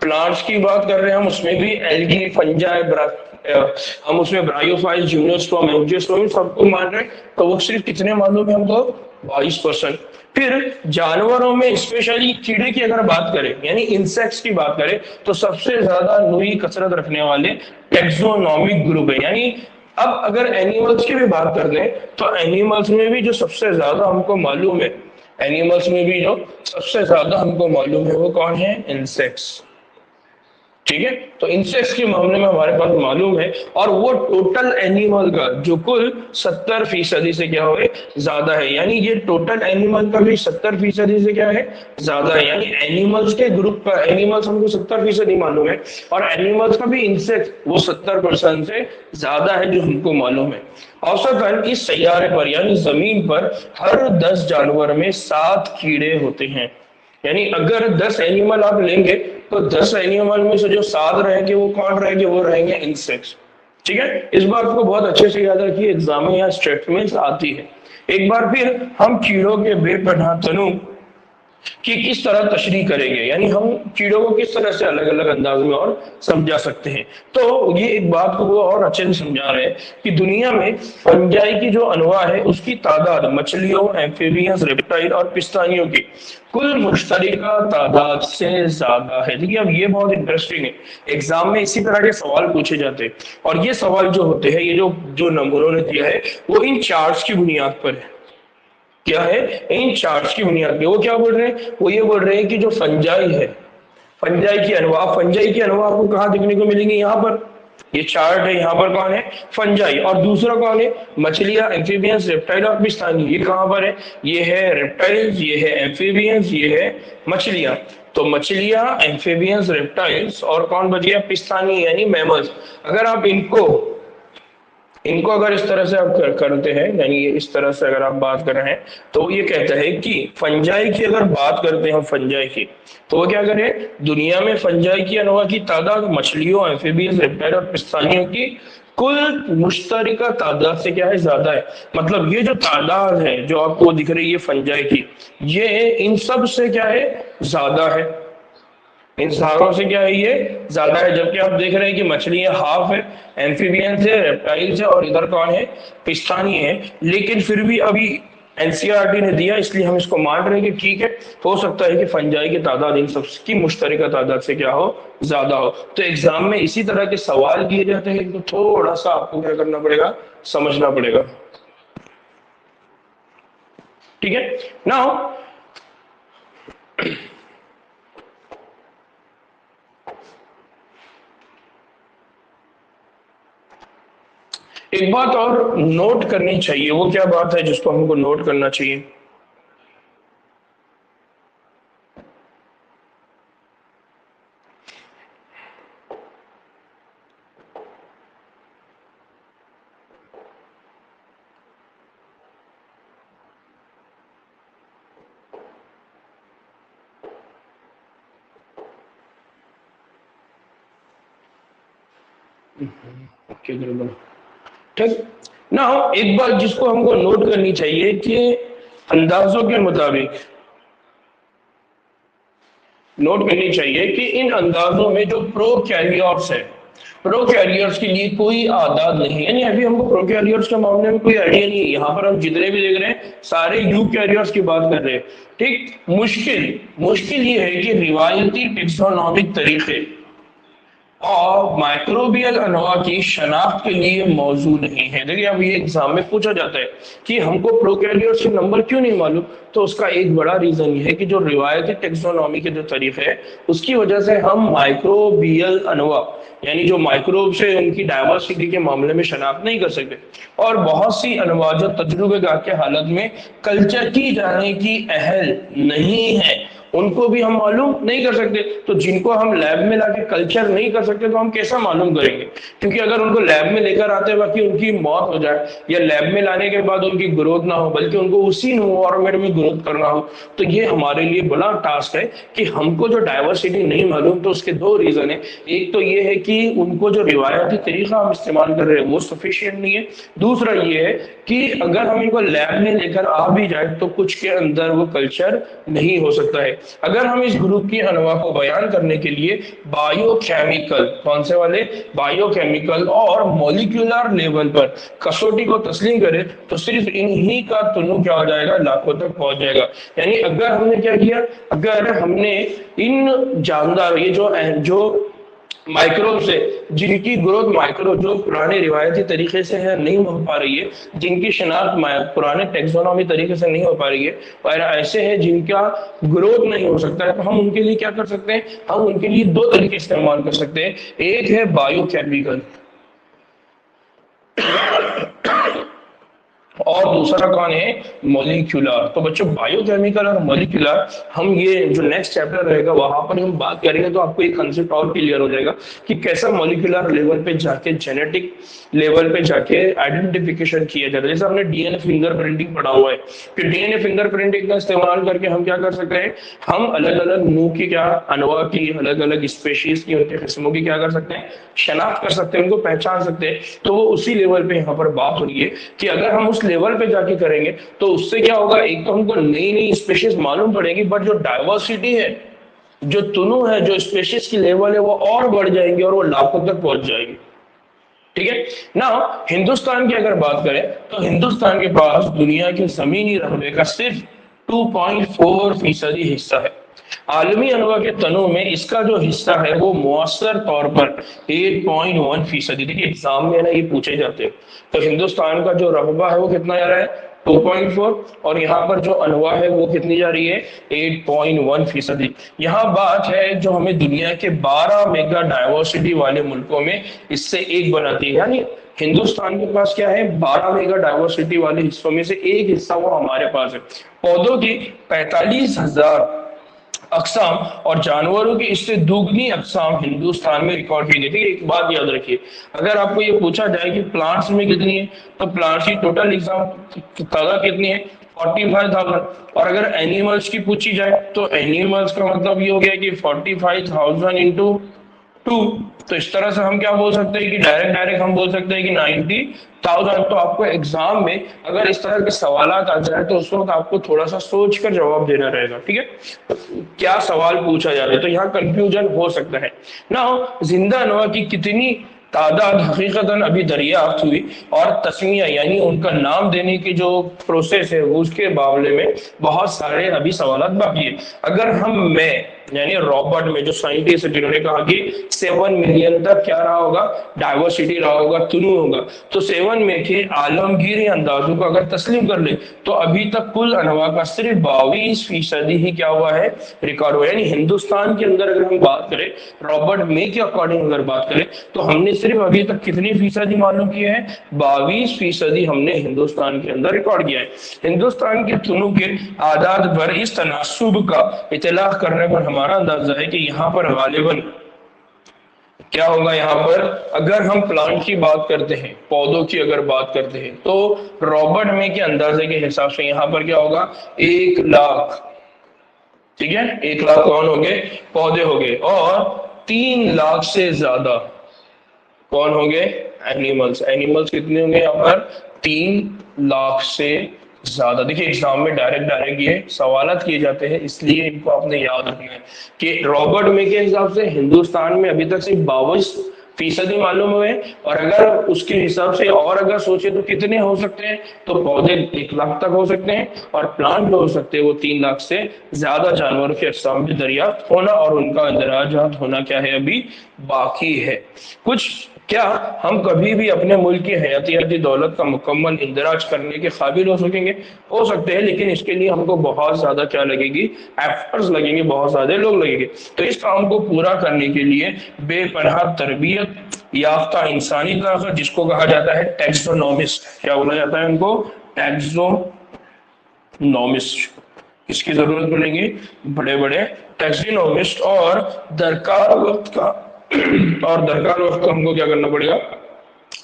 प्लांट्स की बात कर रहे हैं हम, उसमें भी एल्गी, फंजाई, हम उसमें ब्रायोफाइट, जिम्नोस्पर्म, एंजियोस्पर्म सबको मान रहे हैं, तो वो सिर्फ कितने मालूम है हमको? 22%। फिर जानवरों में स्पेशली कीड़े की अगर बात करें, यानी इंसेक्ट्स की बात करें, तो सबसे ज्यादा नई कसरत रखने वाले टेक्सोनोमिक ग्रुप है। यानी अब अगर एनिमल्स की भी बात कर लें तो एनिमल्स में भी जो सबसे ज्यादा हमको मालूम है, एनिमल्स में भी जो सबसे ज्यादा हमको मालूम है वो कौन है? इंसेक्ट्स। ठीक है, तो इंसेक्ट्स के मामले में हमारे पास मालूम है, और वो टोटल एनिमल का जो कुल 70% से क्या है? ज्यादा है। यानी ये टोटल एनिमल का भी 70% से क्या है? ज्यादा है। यानी एनिमल्स के ग्रुप का, एनिमल्स हमको 70% ही मालूम है, और एनिमल्स का भी इंसेक्ट वो 70% से ज्यादा है जो हमको मालूम है। औसतन इस सैयारे पर यानी जमीन पर हर 10 जानवर में 7 कीड़े होते हैं। यानी अगर 10 एनिमल आप लेंगे तो 10 एनिमल में से जो 7 रहेंगे वो कौन रहेंगे? वो रहेंगे इंसेक्ट्स। ठीक है, इस बात को बहुत अच्छे से याद रखिए, एग्जाम में यहाँ स्टेटमेंट्स आती है। एक बार फिर हम कीड़ों के बेपनाह तनों कि किस तरह तशरीह करेंगे, यानी हम कीड़ों को किस तरह से अलग अलग अंदाज में और समझा सकते हैं। तो ये एक बात को वो और अच्छे से समझा रहे हैं कि दुनिया में फंजाई की जो अनवा है उसकी तादाद मछलियों, एम्फीबियंस, रेप्टाइल और पिस्तानियों की कुल मुश्तरका तादाद से ज्यादा है। देखिए अब ये बहुत इंटरेस्टिंग है, एग्जाम में इसी तरह के सवाल पूछे जाते हैं, और ये सवाल जो होते हैं, ये जो जो नंबरों ने दिया है वो इन चार्ट्स की बुनियाद पर है। क्या है? इन चार्ट्स की बुनियाद पे वो क्या बोल रहे हैं? वो ये बोल रहे हैं कि जो फंजाई है, फंजाई की अनवा, फंजाई की अनवा आपको कहाँ देखने को मिलेंगी? यहाँ पर ये चार्ट है, यहाँ पर कौन है? फंजाई। और दूसरा कौन है? मछलियां, एम्फीबियंस, रेप्टाइल और पिस्तानी। ये कहाँ पर है? ये है रेप्टाइल्स, ये है एम्फीबियंस, ये है मछलियां। तो मछलियां, एम्फीबियंस, रेप्टाइल्स और कौन बच गया? पिस्तानी यानी मैमल्स। अगर आप इनको इनको अगर इस तरह से आप करते हैं, यानी ये इस तरह से अगर आप बात कर रहे हैं, तो ये कहता है कि फंजाई की अगर बात करते हैं फंजाई की, तो वो क्या करें? दुनिया में फंजाई की अनवा की तादाद मछलियों, एम्फीबियंस, रेप्टाइल और पिस्तानियों की कुल मुश्तरका तादाद से क्या है? ज्यादा है। मतलब ये जो तादाद है जो आपको दिख रही है फंजाई की, ये इन सब से क्या है? ज्यादा है। इन सारों से क्या है? ये ज्यादा है। जबकि आप देख रहे हैं कि मछलियां हाफ है, एम्फीबियंस है, रेप्टाइल्स है, और इधर कौन है? पिस्तानी है। लेकिन फिर भी अभी एनसीईआरटी ने दिया, इसलिए हम इसको मान रहे हैं कि ठीक है, हो सकता है कि फंजाई की तादाद इन सब की मुश्तरका तादाद से क्या हो? ज्यादा हो। तो एग्जाम में इसी तरह के सवाल किए जाते हैं, तो थोड़ा सा आपको क्या करना पड़ेगा? समझना पड़ेगा। ठीक है ना। एक बात और नोट करनी चाहिए, वो क्या बात है जिसको हमको नोट करना चाहिए? ठीक ना, एक बात जिसको हमको नोट करनी चाहिए कि اندازوں کے مطابق نوٹ کرنی چاہیے کہ ان اندازوں میں جو پرو کیریئرس ہے، پرو کیریئرس کے لیے کوئی اعداد نہیں، یعنی ابھی ہم کو پرو کیریئرس کے معاملے میں کوئی آئیڈیا نہیں ہے. یہاں پر ہم جتنے بھی دیکھ رہے ہیں سارے یو کیریئرس کی بات کر رہے ہیں. ٹھیک، مشکل یہ ہے کہ روایتی ٹیکسونومک طریقے اور مائکروبیل انواع کی شناخت کے لیے موضوع نہیں ہے. دیکھیے اب یہ ایگزام میں پوچھا جاتا ہے کہ ہم کو پروکیریوٹس کے نمبر کیوں نہیں معلوم، تو اس کا ایک بڑا ریزن یہ ہے کہ جو روایتی ٹیکسونومی کے جو طریقے ہیں اس کی وجہ سے ہم مائکروبیل انواع یعنی جو مائکروب سے ان کی ڈائیورسٹی کے معاملے میں شناخت نہیں کر سکتے، اور بہت سی انواع جو تجربے گاہ کے حالت میں کلچر کی جانے کی اہل نہیں ہے ان کو بھی ہم معلوم نہیں کر سکتے. تو جن کو ہم لیب میں لا کے کلچر نہیں کر سکتے تو ہم کیسا معلوم کریں گے؟ کیونکہ اگر ان کو لیب میں لے کر آتے وقت ان کی موت ہو جائے یا لیب میں لانے کے بعد ان کی گروتھ نہ ہو بلکہ ان کو اسی انوائرمنٹ میں گروتھ کرنا ہو، تو یہ ہمارے لیے بڑا ٹاسک ہے کہ ہم کو جو ڈائیورسٹی نہیں معلوم. تو اس کے دو ریزن ہیں، ایک تو یہ ہے کہ ان کو جو روایتی طریقہ ہم استعمال کر رہے ہیں وہ سفیشینٹ نہیں ہے، دوسرا یہ ہے کہ اگر ہم ان کو لیب میں لے کر آ بھی جائے تو کچھ کے اندر وہ کلچر نہیں ہو سکتا ہے. اگر ہم اس گروپ کی انواع کو بیان کرنے کے لیے بائیو کیمیکل، کون سے والے؟ بائیو کیمیکل اور مولیکولر لیول پر کسوٹی کو تسلیم کرے تو صرف انہی کا تنوع کیا ہو جائے گا؟ لاکھوں تک پہنچ جائے گا. یعنی اگر ہم نے کیا کیا، اگر ہم نے ان جاندار یہ جو مائکروب سے جن کی گروتھ مائکرو جو پرانے روایتی طریقے سے ہے نہیں ہو پا رہی ہے، جن کی شناخت پرانے ٹیکسونومی طریقے سے نہیں ہو پا رہی ہے، اور ایسے ہیں جن کا گروتھ نہیں ہو سکتا ہے، تو ہم ان کے لیے کیا کر سکتے ہیں؟ ہم ان کے لیے دو طریقے استعمال کر سکتے ہیں. ایک ہے بایو کیمیکل اور دوسرا کون ہے؟ مولیکولر. تو بچوں بایو کیمیکل اور مولیکولر ہم یہ جو نیکسٹ چیپٹر رہے گا وہاں پر ہم بات کریں گے تو آپ کو ایک کنسیپٹ اور کلیئر ہو جائے گا کہ کیسا مولیکولر لیول پہ جا کے جینیٹک لیول پہ جا کے آئیڈینٹیفیکیشن کیا جاتا ہے. جیسے ہم نے D N a finger printing پڑھا ہوا ہے کہ D N a finger printing کا استعمال کر کے ہم کیا کر سکتے ہیں؟ ہم الگ الگ نوع کی کیا انواع کی الگ الگ اسپیشیز کی ان کے قسموں کی کیا کر سکتے ہیں؟ شناخت کر سکتے ہیں، ان کو پہچان سکتے ہیں. تو وہ اسی لیول پہ یہاں پر بات ہو رہی ہے کہ اگر ہم اس لیول پہ جا کے کریں گے تو اس سے کیا ہوگا؟ ایک تو ہم کو نئی اسپیشیز معلوم پڑے گی، بٹ جو ڈائیورسٹی ہے، جو تنوع ہے، جو اسپیشیز کی لیول ہے وہ اور بڑھ جائیں گی اور وہ لاکھوں تک پہنچ جائے گی. ٹھیک ہے نا؟ ہندوستان کی اگر بات کریں تو ہندوستان کے پاس دنیا کے زمینی رقبے کا صرف 2.4% حصہ ہے. عالمی انواع کے تنوع میں اس کا جو حصہ ہے وہ مؤثر طور پر 8.1%. دیکھیے ایگزام میں نا یہ پوچھے جاتے ہیں تو ہندوستان کا جو رقبہ ہے وہ کتنا جا رہا ہے؟ 2.4، اور یہاں پر جو انواع ہے وہ کتنی جا رہی ہے؟ 8.1%. یہاں بات ہے جو ہمیں دنیا کے 12 میگا ڈائیورسٹی والے ملکوں میں اس سے ایک بناتی ہے. یعنی ہندوستان کے پاس کیا ہے؟ 12 میگا ڈائیورسٹی والے حصوں میں سے ایک حصہ وہ ہمارے پاس ہے. پودوں کی 45,000 اقسام اور جانوروں کی اس سے دوگنی اقسام ہندوستان میں ریکارڈ کی گئی تھی. ایک بات یاد رکھیے، اگر آپ کو یہ پوچھا جائے کہ پلانٹس میں کتنی ہے تو پلانٹس کی ٹوٹل تعداد کتنی ہے؟ 45,000. اور اگر اینیملز کی پوچھی جائے تو اینیملز کا مطلب یہ ہو گیا کہ 45,000 انٹو 2. تو اس طرح سے ہم کیا بول سکتے ہیں کہ ڈائریکٹ ہم بول سکتے ہیں کہ 90,000. تو آپ کو ایگزام میں اگر اس طرح کے سوالات آ جائے تو اس وقت آپ کو تھوڑا سا سوچ کر جواب دینا رہے گا. ٹھیک ہے، کیا سوال پوچھا جا رہا ہے تو یہاں کنفیوژن ہو سکتا ہے نا. زندہ انواع کی کتنی تعداد حقیقتاً ابھی دریافت ہوئی اور تسمیہ یعنی ان کا نام دینے کی جو پروسیس ہے اس کے معاملے میں بہت سارے ابھی سوالات باقی ہیں. اگر ہم یعنی رابرٹ میں جو سائنٹسٹ جنہوں نے کہا کہ 7 ملین تک کیا رہا ہوگا؟ ڈائیورسٹی رہا ہوگا، تنوع ہوگا، تو 7 میں کے عالمگیری اندازوں کو اگر تسلیم کر لے تو ابھی تک کل انواع کا صرف 22% ہی کیا ہوا ہے؟ ریکارڈ ہوا. یعنی ہندوستان کے اندر اگر ہم بات کریں رابرٹ مے کے اکارڈنگ اگر بات کریں تو ہم نے صرف ابھی تک کتنی فیصدی معلوم کیا ہے؟ 22% ہم نے ہندوستان کے اندر ریکارڈ کیا ہے. ہندوستان کے تنوع کے اعداد پر اس تناسب کا اطلاق کرنے پر ہمارا اندازہ ہے کہ یہاں پر غالباً کیا ہوگا؟ یہاں پر اگر ہم پلانٹ کی بات کرتے ہیں، پودوں کی اگر بات کرتے ہیں تو رابرٹ مے کے اندازے کے حساب سے یہاں پر کیا ہوگا؟ 1,00,000. ٹھیک ہے، 1,00,000 کون ہو گئے؟ پودے ہو گئے، اور 3,00,000 سے زیادہ کون ہوں گے؟ اینیملز. اینیملز کتنے ہوں گے یہاں پر؟ 3,00,000 سے زیادہ. دیکھیے ایگزام میں ڈائریکٹ یہ سوالات کیے جاتے ہیں، اس لیے ان کو آپ نے یاد رکھنا ہے کہ رابرٹ میں کے حساب سے ہندوستان میں ابھی تک صرف 52% معلوم ہوئے، اور اگر اس کے حساب سے اور اگر سوچے تو کتنے ہو سکتے ہیں، تو پودے 1 لاکھ تک ہو سکتے ہیں، اور پلانٹ جو ہو سکتے ہیں وہ 3 لاکھ سے زیادہ جانوروں کے اقسام بھی دریافت ہونا اور ان کا اندراجات ہونا کیا ہے، ابھی باقی ہے. کچھ کیا ہم کبھی بھی اپنے ملک کی حیاتیاتی دولت کا مکمل اندراج کرنے کے قابل ہو سکیں گے؟ ہو سکتے ہیں، لیکن اس کے لیے ہم کو بہت زیادہ کیا لگے گی، ایفرٹس لگیں گے، بہت زیادہ لوگ لگیں گے. تو اس کام کو پورا کرنے کے لیے بے پناہ تربیت یافتہ انسانی طاقت، جس کو کہا جاتا ہے ٹیکسونومسٹ، کیا بولا جاتا ہے ان کو؟ ٹیکسونومسٹ. اس کی ضرورت پڑے گی بڑے بڑے ٹیکسونومسٹ، اور درکار وقت کا ہم کو کیا کرنا پڑے گا،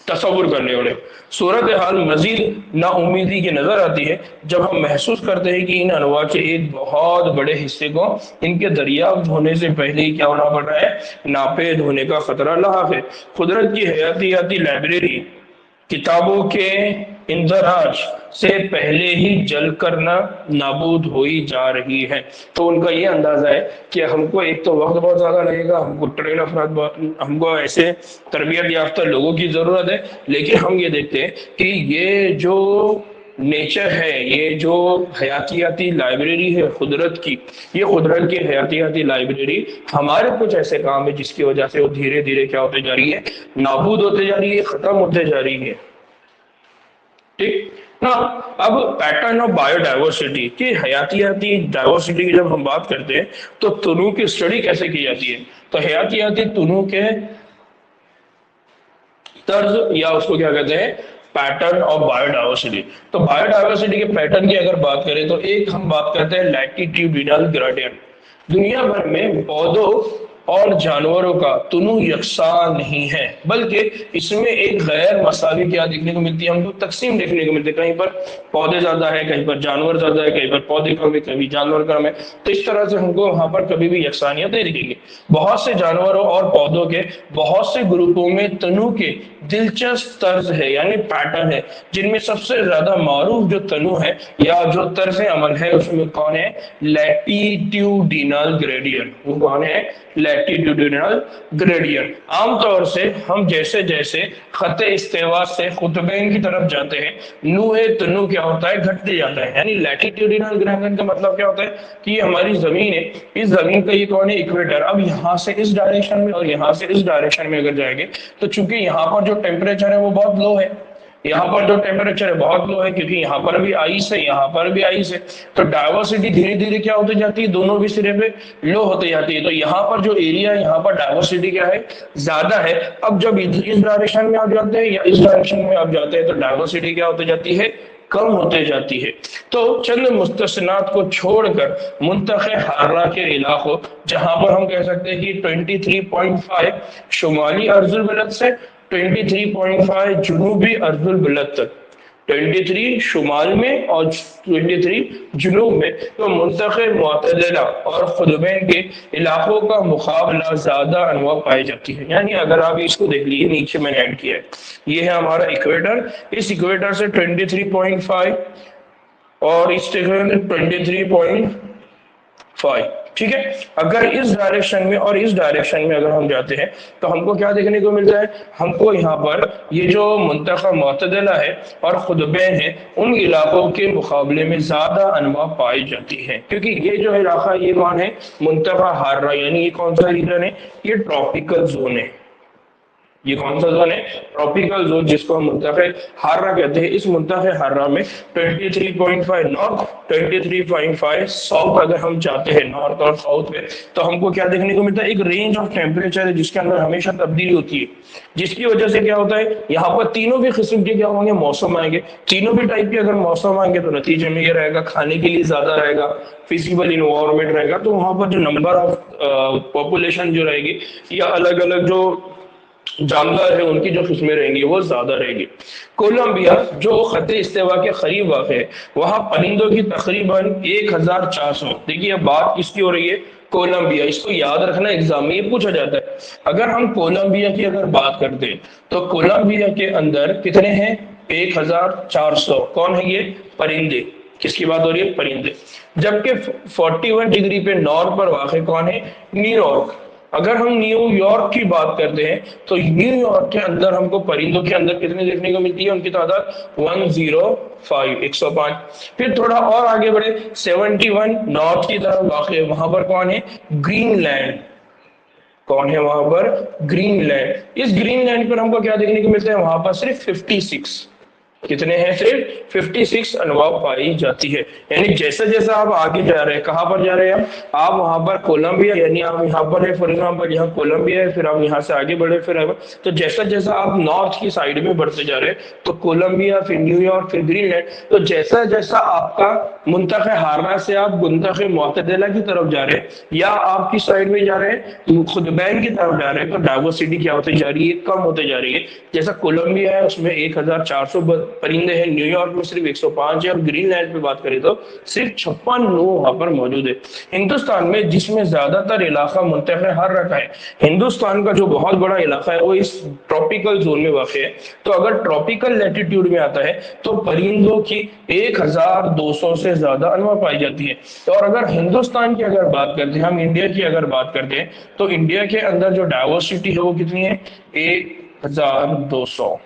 تصور کرنے والے. صورتحال مزید نا امیدی کی نظر آتی ہے جب ہم محسوس کرتے ہیں کہ ان انواع کے ایک بہت بڑے حصے کو ان کے دریافت ہونے سے پہلے ہی کیا ہونا پڑ رہا ہے، ناپید ہونے کا خطرہ لاحق ہے. قدرت کی حیاتیاتی لائبریری کتابوں کے اندراج سے پہلے ہی جل کرنا نابود ہوئی جا رہی ہے. تو ان کا یہ اندازہ ہے کہ ہم کو ایک تو وقت بہت زیادہ لگے گا، ہم کو ٹرین افراد، ہم کو ایسے تربیت یافتہ لوگوں کی ضرورت ہے، لیکن ہم یہ دیکھتے ہیں کہ یہ جو نیچر ہے، یہ جو حیاتیاتی لائبریری ہے قدرت کی، یہ قدرت کی حیاتیاتی لائبریری ہمارے کچھ ایسے کام ہے جس کی وجہ سے وہ دھیرے دھیرے کیا ہوتے جا رہی ہے، نابود ہوتے جا رہی ہے، ختم ہوتے جا رہی ہے. ٹھیک نا. اب پیٹرن آف بایو ڈائیورسٹی کی حیاتیاتی ڈائیورسٹی کی جب ہم بات کرتے ہیں تو تنوع کی اسٹڈی کیسے کی جاتی ہے؟ تو حیاتیاتی تنوع کے طرز، یا اس کو کیا کہتے ہیں، پیٹرن آف بایو ڈائیورسٹی. تو بایو ڈائیورسٹی کے پیٹرن کی اگر بات کریں تو ایک ہم بات کرتے ہیں لیٹیٹیوڈینل گریڈینٹ. دنیا بھر میں پودوں اور جانوروں کا تنوع یکساں نہیں ہے، بلکہ اس میں ایک غیر مساوی کیا دیکھنے کو ملتی ہے، ہم کو تقسیم دیکھنے کو ملتی ہے. کہیں پر پودے زیادہ ہے، کہیں پر جانور زیادہ ہے، کہیں پر پودے کم ہے، کبھی جانور کم ہے. تو اس طرح سے ہم کو وہاں پر کبھی بھی یکسانیت نہیں دکھے گی. بہت سے جانوروں اور پودوں کے بہت سے گروپوں میں تنوع کے دلچسپ طرز ہے، یعنی پیٹرن ہے، جن میں سب سے زیادہ معروف جو تنوع ہے یا جو طرز عمل ہے اس میں کون ہے؟ لیٹیٹیوڈینل گریڈینٹ. وہ کون ہے؟ لیٹیٹیوڈینل گریڈینٹ. عام طور سے ہم جیسے جیسے خط استوا سے قطبین کی طرف جاتے ہیں، نوع تنوع کیا ہوتا ہے؟ گھٹتے جاتا ہے. یعنی لیٹیٹیوڈینل گریڈینٹ کا مطلب کیا ہوتا ہے کہ یہ ہماری زمین ہے، اس زمین کا یہ کون ہے؟ ایکویٹر. اب یہاں سے اس ڈائریکشن میں اور یہاں سے اس ڈائریکشن میں اگر جائیں گے تو چونکہ یہاں پر جو ٹیمپریچر ہے وہ بہت لو ہے، یہاں پر جو ٹیمپریچر ہے بہت لو ہے، کیونکہ یہاں پر بھی آئس ہے، یہاں پر بھی آئس ہے. تو ڈائیورسٹی دھیرے دھیرے کیا ہوتے جاتی ہے؟ دونوں بھی سرے پہ لو ہوتے جاتی ہے. تو یہاں پر جو ایریا ہے یہاں پر ڈائیورسٹی کیا ہے؟ زیادہ ہے. اب جب اس ڈائریکشن میں آپ جاتے ہیں یا اس ڈائریکشن میں آپ جاتے ہیں تو ڈائیورسٹی کیا ہوتے جاتی ہے؟ کم ہوتے جاتی ہے. تو چند مستثنات کو چھوڑ کر منطقہ حارہ کے علاقوں، جہاں پر ہم کہہ سکتے ہیں کہ 23.5 شمالی ارض البلد سے 23.5 جنوبی ارض البلد تک، 23 شمال میں اور 23 جنوب میں، تو منطقہ معتدلہ اور قطبین کے علاقوں کا مقابلہ زیادہ انواع پائی جاتی ہے. یعنی اگر آپ اس کو دیکھ لیجیے، نیچے میں نے ایڈ کیا ہے، یہ ہے ہمارا ایکویٹر. اس ایکویٹر سے 23.5 اور اس 23.5، ٹھیک ہے. اگر اس ڈائریکشن میں اور اس ڈائریکشن میں اگر ہم جاتے ہیں تو ہم کو کیا دیکھنے کو ملتا ہے؟ ہم کو یہاں پر یہ جو منطقہ معتدلہ ہے اور قطبین ہے، ان علاقوں کے مقابلے میں زیادہ انواع پائی جاتی ہے. کیونکہ یہ جو علاقہ یہ کون ہے؟ منطقہ حارہ. یعنی یہ کون سا ریجن ہے؟ یہ ٹراپیکل زون ہے. یہ کون سا زون ہے؟ ٹراپیکل زون، جس کو ہم منطقہ حارہ کہتے ہیں. اس منطقہ حارہ میں 23.5 نارتھ، 23.5 ساؤتھ اگر ہم چاہتے ہیں، نارتھ اور ساؤتھ میں، تو ہم کو کیا دیکھنے کو ملتا ہے؟ ایک رینج آف ٹیمپریچر ہے جس کے اندر ہمیشہ تبدیلی ہوتی ہے، جس کی وجہ سے کیا ہوتا ہے؟ یہاں پر تینوں بھی قسم کے کیا ہوں گے؟ موسم آئیں گے. تینوں بھی ٹائپ کے اگر موسم آئیں گے تو نتیجے میں یہ رہے گا، کھانے کے لیے زیادہ رہے گا، فزیبل انوائرمنٹ رہے گا. تو وہاں پر جو نمبر آف پاپولیشن جو رہے گی یا الگ الگ جو جاندار ہے ان کی جو قسمیں رہیں گی وہ زیادہ رہے گی. کولمبیا جو خط استوا کے قریب واقع ہے، وہاں پرندوں کی تقریباً 1400. دیکھیے اب بات کس کی ہو رہی ہے؟ کولمبیا. اس کو یاد رکھنا، ایگزام میں یہ پوچھا جاتا ہے. اگر ہم کولمبیا کی اگر بات کرتے ہیں تو کولمبیا کے اندر کتنے ہیں؟ 1400। कौन है ये? परिंदे। किसकी बात हो रही है? परिंदे। जबकि 41 डिग्री पे नॉर्थ पर वाक़ कौन है? न्यूयॉर्क। अगर हम न्यूयॉर्क की बात करते हैं तो न्यूयॉर्क के अंदर हमको परिंदों के अंदर कितने देखने को मिलती है? उनकी तादाद 105, 105। फिर थोड़ा और आगे बढ़े, 71 नॉर्थ की तरफ वाक़ है, वहां पर कौन है? ग्रीनलैंड। कौन है वहां पर? ग्रीनलैंड। इस ग्रीनलैंड पर हमको क्या देखने को मिलता है? वहां पर सिर्फ 56, कितने हैं? सिर्फ 56 अनवाव पाई जाती है। यानी जैसे जैसा आप आगे जा रहे हैं, कहां पर जा रहे हैं आप वहां पर कोलंबिया, यानी आप यहाँ पर है, फॉर एग्जाम्पल यहाँ कोलंबिया है, फिर आप यहाँ से आगे बढ़े, फिर तो जैसा जैसा आप नॉर्थ की साइड में बढ़ते जा रहे हैं, तो कोलंबिया, फिर न्यूयॉर्क, फिर ग्रीनलैंड, तो जैसा जैसा आपका मुंतखे हारा से आप मुंतखे मुतदिला की तरफ जा रहे हैं, या आप किस साइड में जा रहे हैं? खुदबैन की तरफ जा रहे हैं, तो डाइवर्सिटी क्या होती जा रही है? कम होते जा रही है। जैसा कोलंबिया है उसमें 1400 परिंदे हैं, न्यूयॉर्क में सिर्फ 105 है, और ग्रीनलैंड पे बात करें तो सिर्फ 56 वहां पर मौजूद है। हिंदुस्तान में जिसमें ज्यादातर इलाका मुंतखे हर रखा है, हिंदुस्तान का जो बहुत बड़ा इलाका है वो इस ट्रॉपिकल जोन में वाक़ है। तो अगर ट्रॉपिकल लैटिट्यूड में आता है तो परिंदों की 1200 से ज्यादा अनवा पाई जाती है। और अगर हिंदुस्तान की अगर बात करते हैं, हम इंडिया की अगर बात करते हैं, तो इंडिया के अंदर जो डाइवर्सिटी है वो कितनी है? 1200।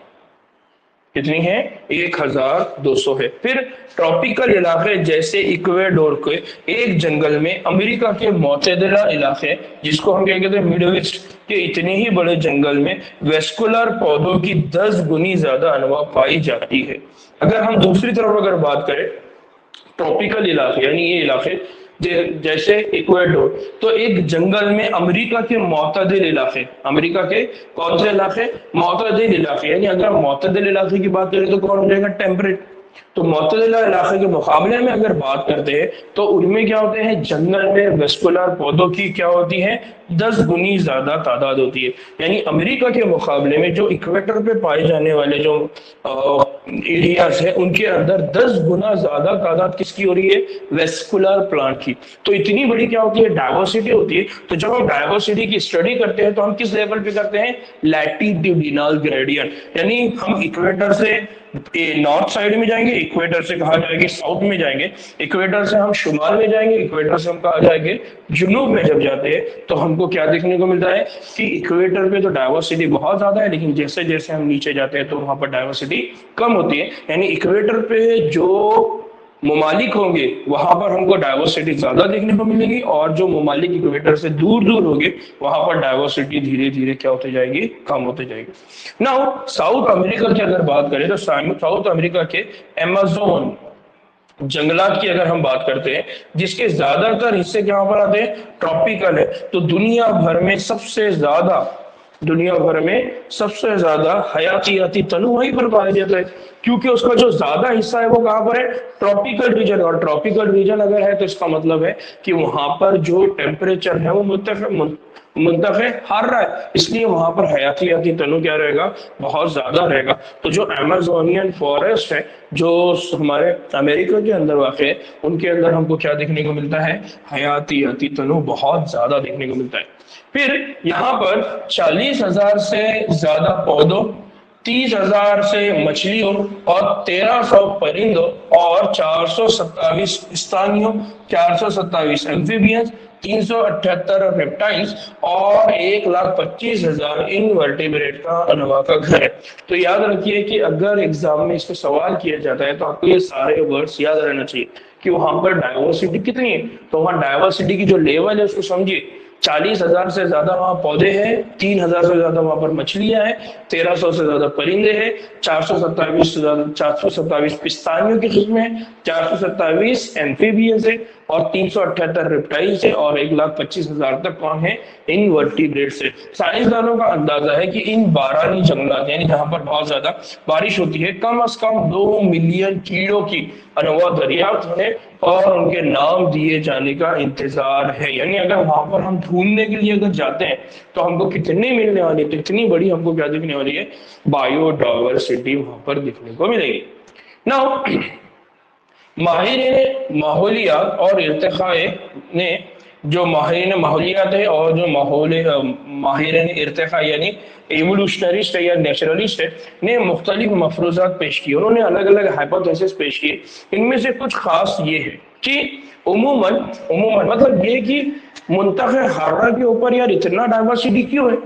कितनी है? 1200 है। फिर ट्रॉपिकल इलाके जैसे इक्वेडोर के एक जंगल में अमेरिका के मुतदिला इलाके, जिसको हम क्या कहते हैं? मिडल ईस्ट के इतने ही बड़े जंगल में वेस्कुलर पौधों की 10 गुनी ज्यादा अनवा पाई जाती है। अगर हम दूसरी तरफ अगर बात करें ट्रॉपिकल इलाके, यानी ये इलाके जैसे इक्वेडोर, तो एक जंगल में अमेरिका के मुतदिल इलाके, अमेरिका के कौन से इलाके? मुतदिल इलाके। यानी अगर मुतदिल इलाके की बात करें तो कौन हो जाएगा? टेम्परेट। तो मुतदिल इलाके के मुकाबले में अगर बात करते हैं तो उनमें क्या होते हैं? जंगल में वेस्कुलर पौधों की क्या होती है? 10 गुनी ज्यादा तादाद होती है। यानी अमेरिका के मुकाबले में जो इक्वेटर पे पाए जाने वाले जो एरियाज है, उनके अंदर 10 गुना ज्यादा तादाद किसकी हो रही है? वेस्कुलर प्लांट की। तो इतनी बड़ी क्या होती है? डाइवर्सिटी होती है। तो जब हम डाइवर्सिटी की स्टडी करते हैं तो हम किस लेवल पे करते हैं? Latitudinal gradient. यानी हम इक्वेटर से नॉर्थ साइड में जाएंगे, इक्वेटर से कहा जाएंगे साउथ में जाएंगे, इक्वेटर से हम शुमाल में जाएंगे, इक्वेटर से हम कहा जाएंगे जुनूब में। जब जाते हैं तो हमको क्या देखने को मिलता है कि इक्वेटर पे तो डाइवर्सिटी बहुत ज्यादा है, लेकिन जैसे जैसे हम नीचे जाते हैं तो वहां पर डाइवर्सिटी कम होती है। यानी इक्वेटर पे जो ममालिक होंगे वहां पर हमको डाइवर्सिटी ज्यादा देखने को मिलेगी, और जो ममालिक इक्वेटर से दूर दूर होंगे वहां पर डाइवर्सिटी धीरे धीरे क्या होती जाएगी? कम होती जाएगी। नाउ साउथ अमेरिका की अगर बात करें तो साउथ अमेरिका के अमेज़न जंगलात की अगर हम बात करते हैं, जिसके ज्यादातर हिस्से क्या पर आते हैं? ट्रॉपिकल है। तो दुनिया भर में सबसे ज्यादा हयातियाती तनु वहीं पर पाया जाता है, क्योंकि उसका जो ज्यादा हिस्सा है वो कहां पर है? Tropical region. और ट्रॉपिकल रीजन अगर है तो इसका मतलब है कि वहां पर जो टेम्परेचर है वो मुंतखे हार रहा है, इसलिए वहां पर हयातियाती तनु क्या रहेगा? बहुत ज्यादा रहेगा। तो जो अमेज़ोनियन फॉरेस्ट है जो हमारे अमेरिका के अंदर वाक़ है, उनके अंदर हमको क्या देखने को मिलता है? हयातियाती तनु बहुत ज्यादा देखने को मिलता है। फिर यहाँ पर 40,000 से ज्यादा पौधों, 30,000 से मछलियों, और 1300 परिंदों, और 427 स्थानियों, 427 एम्फीबियंस, 378 रेप्टाइल्स, और 1,25,000 इनवर्टिब्रेट का अनवा का घर है। तो याद रखिए कि अगर एग्जाम में इसको सवाल किया जाता है तो आपको ये सारे वर्ड्स याद रहना चाहिए कि वहां पर डाइवर्सिटी कितनी है। तो वहां डाइवर्सिटी की जो लेवल है उसको समझिए। 40,000 से ज्यादा वहां पौधे हैं, 3,000 से ज्यादा वहां पर मछलियां हैं, 1,300 से ज्यादा परिंदे हैं, 427 पिस्तानियों की किस्में हैं, 427 एम्फीबियंस है, और 378 रेप्टाइल्स है, और 1,25,000 तक कौन है? इनवर्टिब्रेट्स है। साइंसदानों का अंदाजा है कि इन बारानी जंगलात, यानी जहां पर बहुत ज्यादा बारिश होती है, कम से कम 2 मिलियन कीड़ों की अनवा दरियाफ्त होने और उनके नाम दिए जाने का इंतजार है। यानी अगर वहां पर हम ढूंढने के लिए अगर जाते हैं तो हमको कितनी मिलने वाली है? तो इतनी बड़ी हमको क्या दिखने वाली है? बायोडाइवर्सिटी वहां पर दिखने को मिलेगी। नाउ माहिर माहौलियात और इर्तिका ने جو ماہرین ماحولیات ہے اور جو ماہرین ارتقاء یعنی ایوولوشنریسٹ ہے یا نیچرلسٹ ہے نے مختلف مفروضات پیش کی، انہوں نے الگ الگ ہائپوتھیسس پیش کیے۔ ان میں سے کچھ خاص یہ ہے کہ عموماً مطلب یہ کہ منطقہ حرہ کے اوپر یار اتنا ڈائیورسٹی کیوں ہے،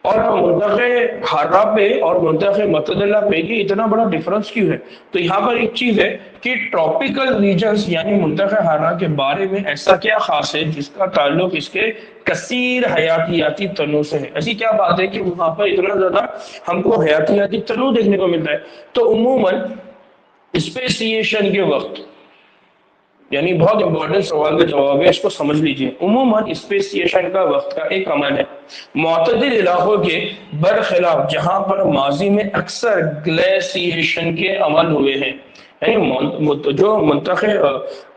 اور منطقہ حرہ پہ اور منطقہ معتدلہ پہ یہ اتنا بڑا ڈفرنس کیوں ہے؟ تو یہاں پر ایک چیز ہے کہ ٹراپیکل ریجنز یعنی منطقہ حرہ کے بارے میں ایسا کیا خاص ہے جس کا تعلق اس کے کثیر حیاتیاتی تنوع سے ہے؟ ایسی کیا بات ہے کہ وہاں پر اتنا زیادہ ہم کو حیاتیاتی تنوع دیکھنے کو ملتا ہے؟ تو عموماً اسپیسیشن کے وقت، یعنی بہت امپورٹنٹ سوال کا جواب ہے، اس کو سمجھ لیجئے، عموماً اسپیسیشن کا وقت کا ایک عمل ہے معتدل علاقوں کے برخلاف جہاں پر ماضی میں اکثر گلیسیشن کے عمل ہوئے ہیں، یعنی جو منطقہ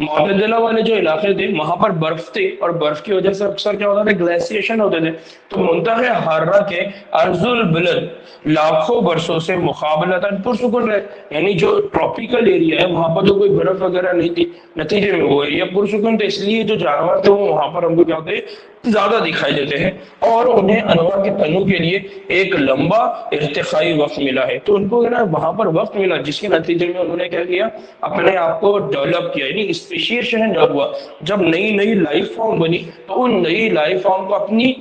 معتدلہ والے جو علاقے تھے وہاں پر برف تھے اور برف کی وجہ سے اکثر کیا ہوتا تھا، گلیسیشن ہوتے تھے۔ تو منطقہ حرہ کے ارض البلد لاکھوں برسوں سے مقابلتاً پرسکون رہے، یعنی جو ٹراپیکل ایریا ہے وہاں پر تو کوئی برف وغیرہ نہیں تھی، نتیجے میں وہ ایریا پرسکون تھا، اس لیے جو جانور تھے وہ وہاں پر ہم کو کیا ہوتے زیادہ دکھائی دیتے ہیں، اور انہیں انواع کے تنوع کے لیے ایک لمبا ارتقائی وقت ملا ہے۔ تو ان کو وہاں پر وقت ملا جس کے نتیجے میں انہوں نے کیا کیا، اپنے آپ کو ڈیولپ کیا، یعنی اسپیشیشن جب ہوا، جب نئی نئی لائف فارم بنی تو ان نئی لائف فارم کو اپنی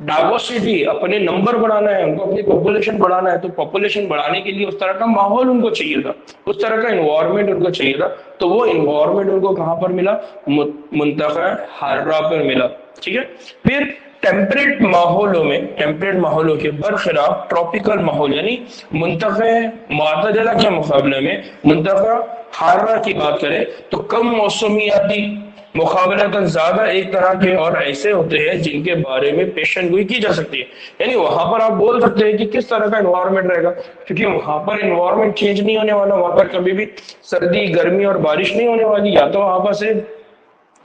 ڈائیورسٹی، اپنے نمبر بڑھانا ہے، ان کو اپنی پاپولیشن بڑھانا ہے، تو پاپولیشن بڑھانے کے لیے اس طرح کا ماحول ان کو چاہیے تھا، اس طرح کا انوائرمنٹ ان کو چاہیے تھا۔ تو وہ انوائرمنٹ ان کو کہاں پر ملا؟ منطقہ حرہ پر ملا، ٹھیک ہے۔ پھر ٹیمپریٹ ماحولوں کے برخلاف ٹراپیکل ماحول یعنی منطقہ معتدلہ کے مقابلے میں منطقہ حرہ کی بات کریں تو کم موسمیاتی مقابلتاً زیادہ ایک طرح کے اور ایسے ہوتے ہیں جن کے بارے میں پیشن گوئی کی جا سکتی ہے، یعنی وہاں پر آپ بول سکتے ہیں کہ کس طرح کا انوائرمنٹ رہے گا، کیونکہ وہاں پر انوائرمنٹ چینج نہیں ہونے والا، وہاں پر کبھی بھی سردی گرمی اور بارش نہیں ہونے والی، یا تو وہاں پر سے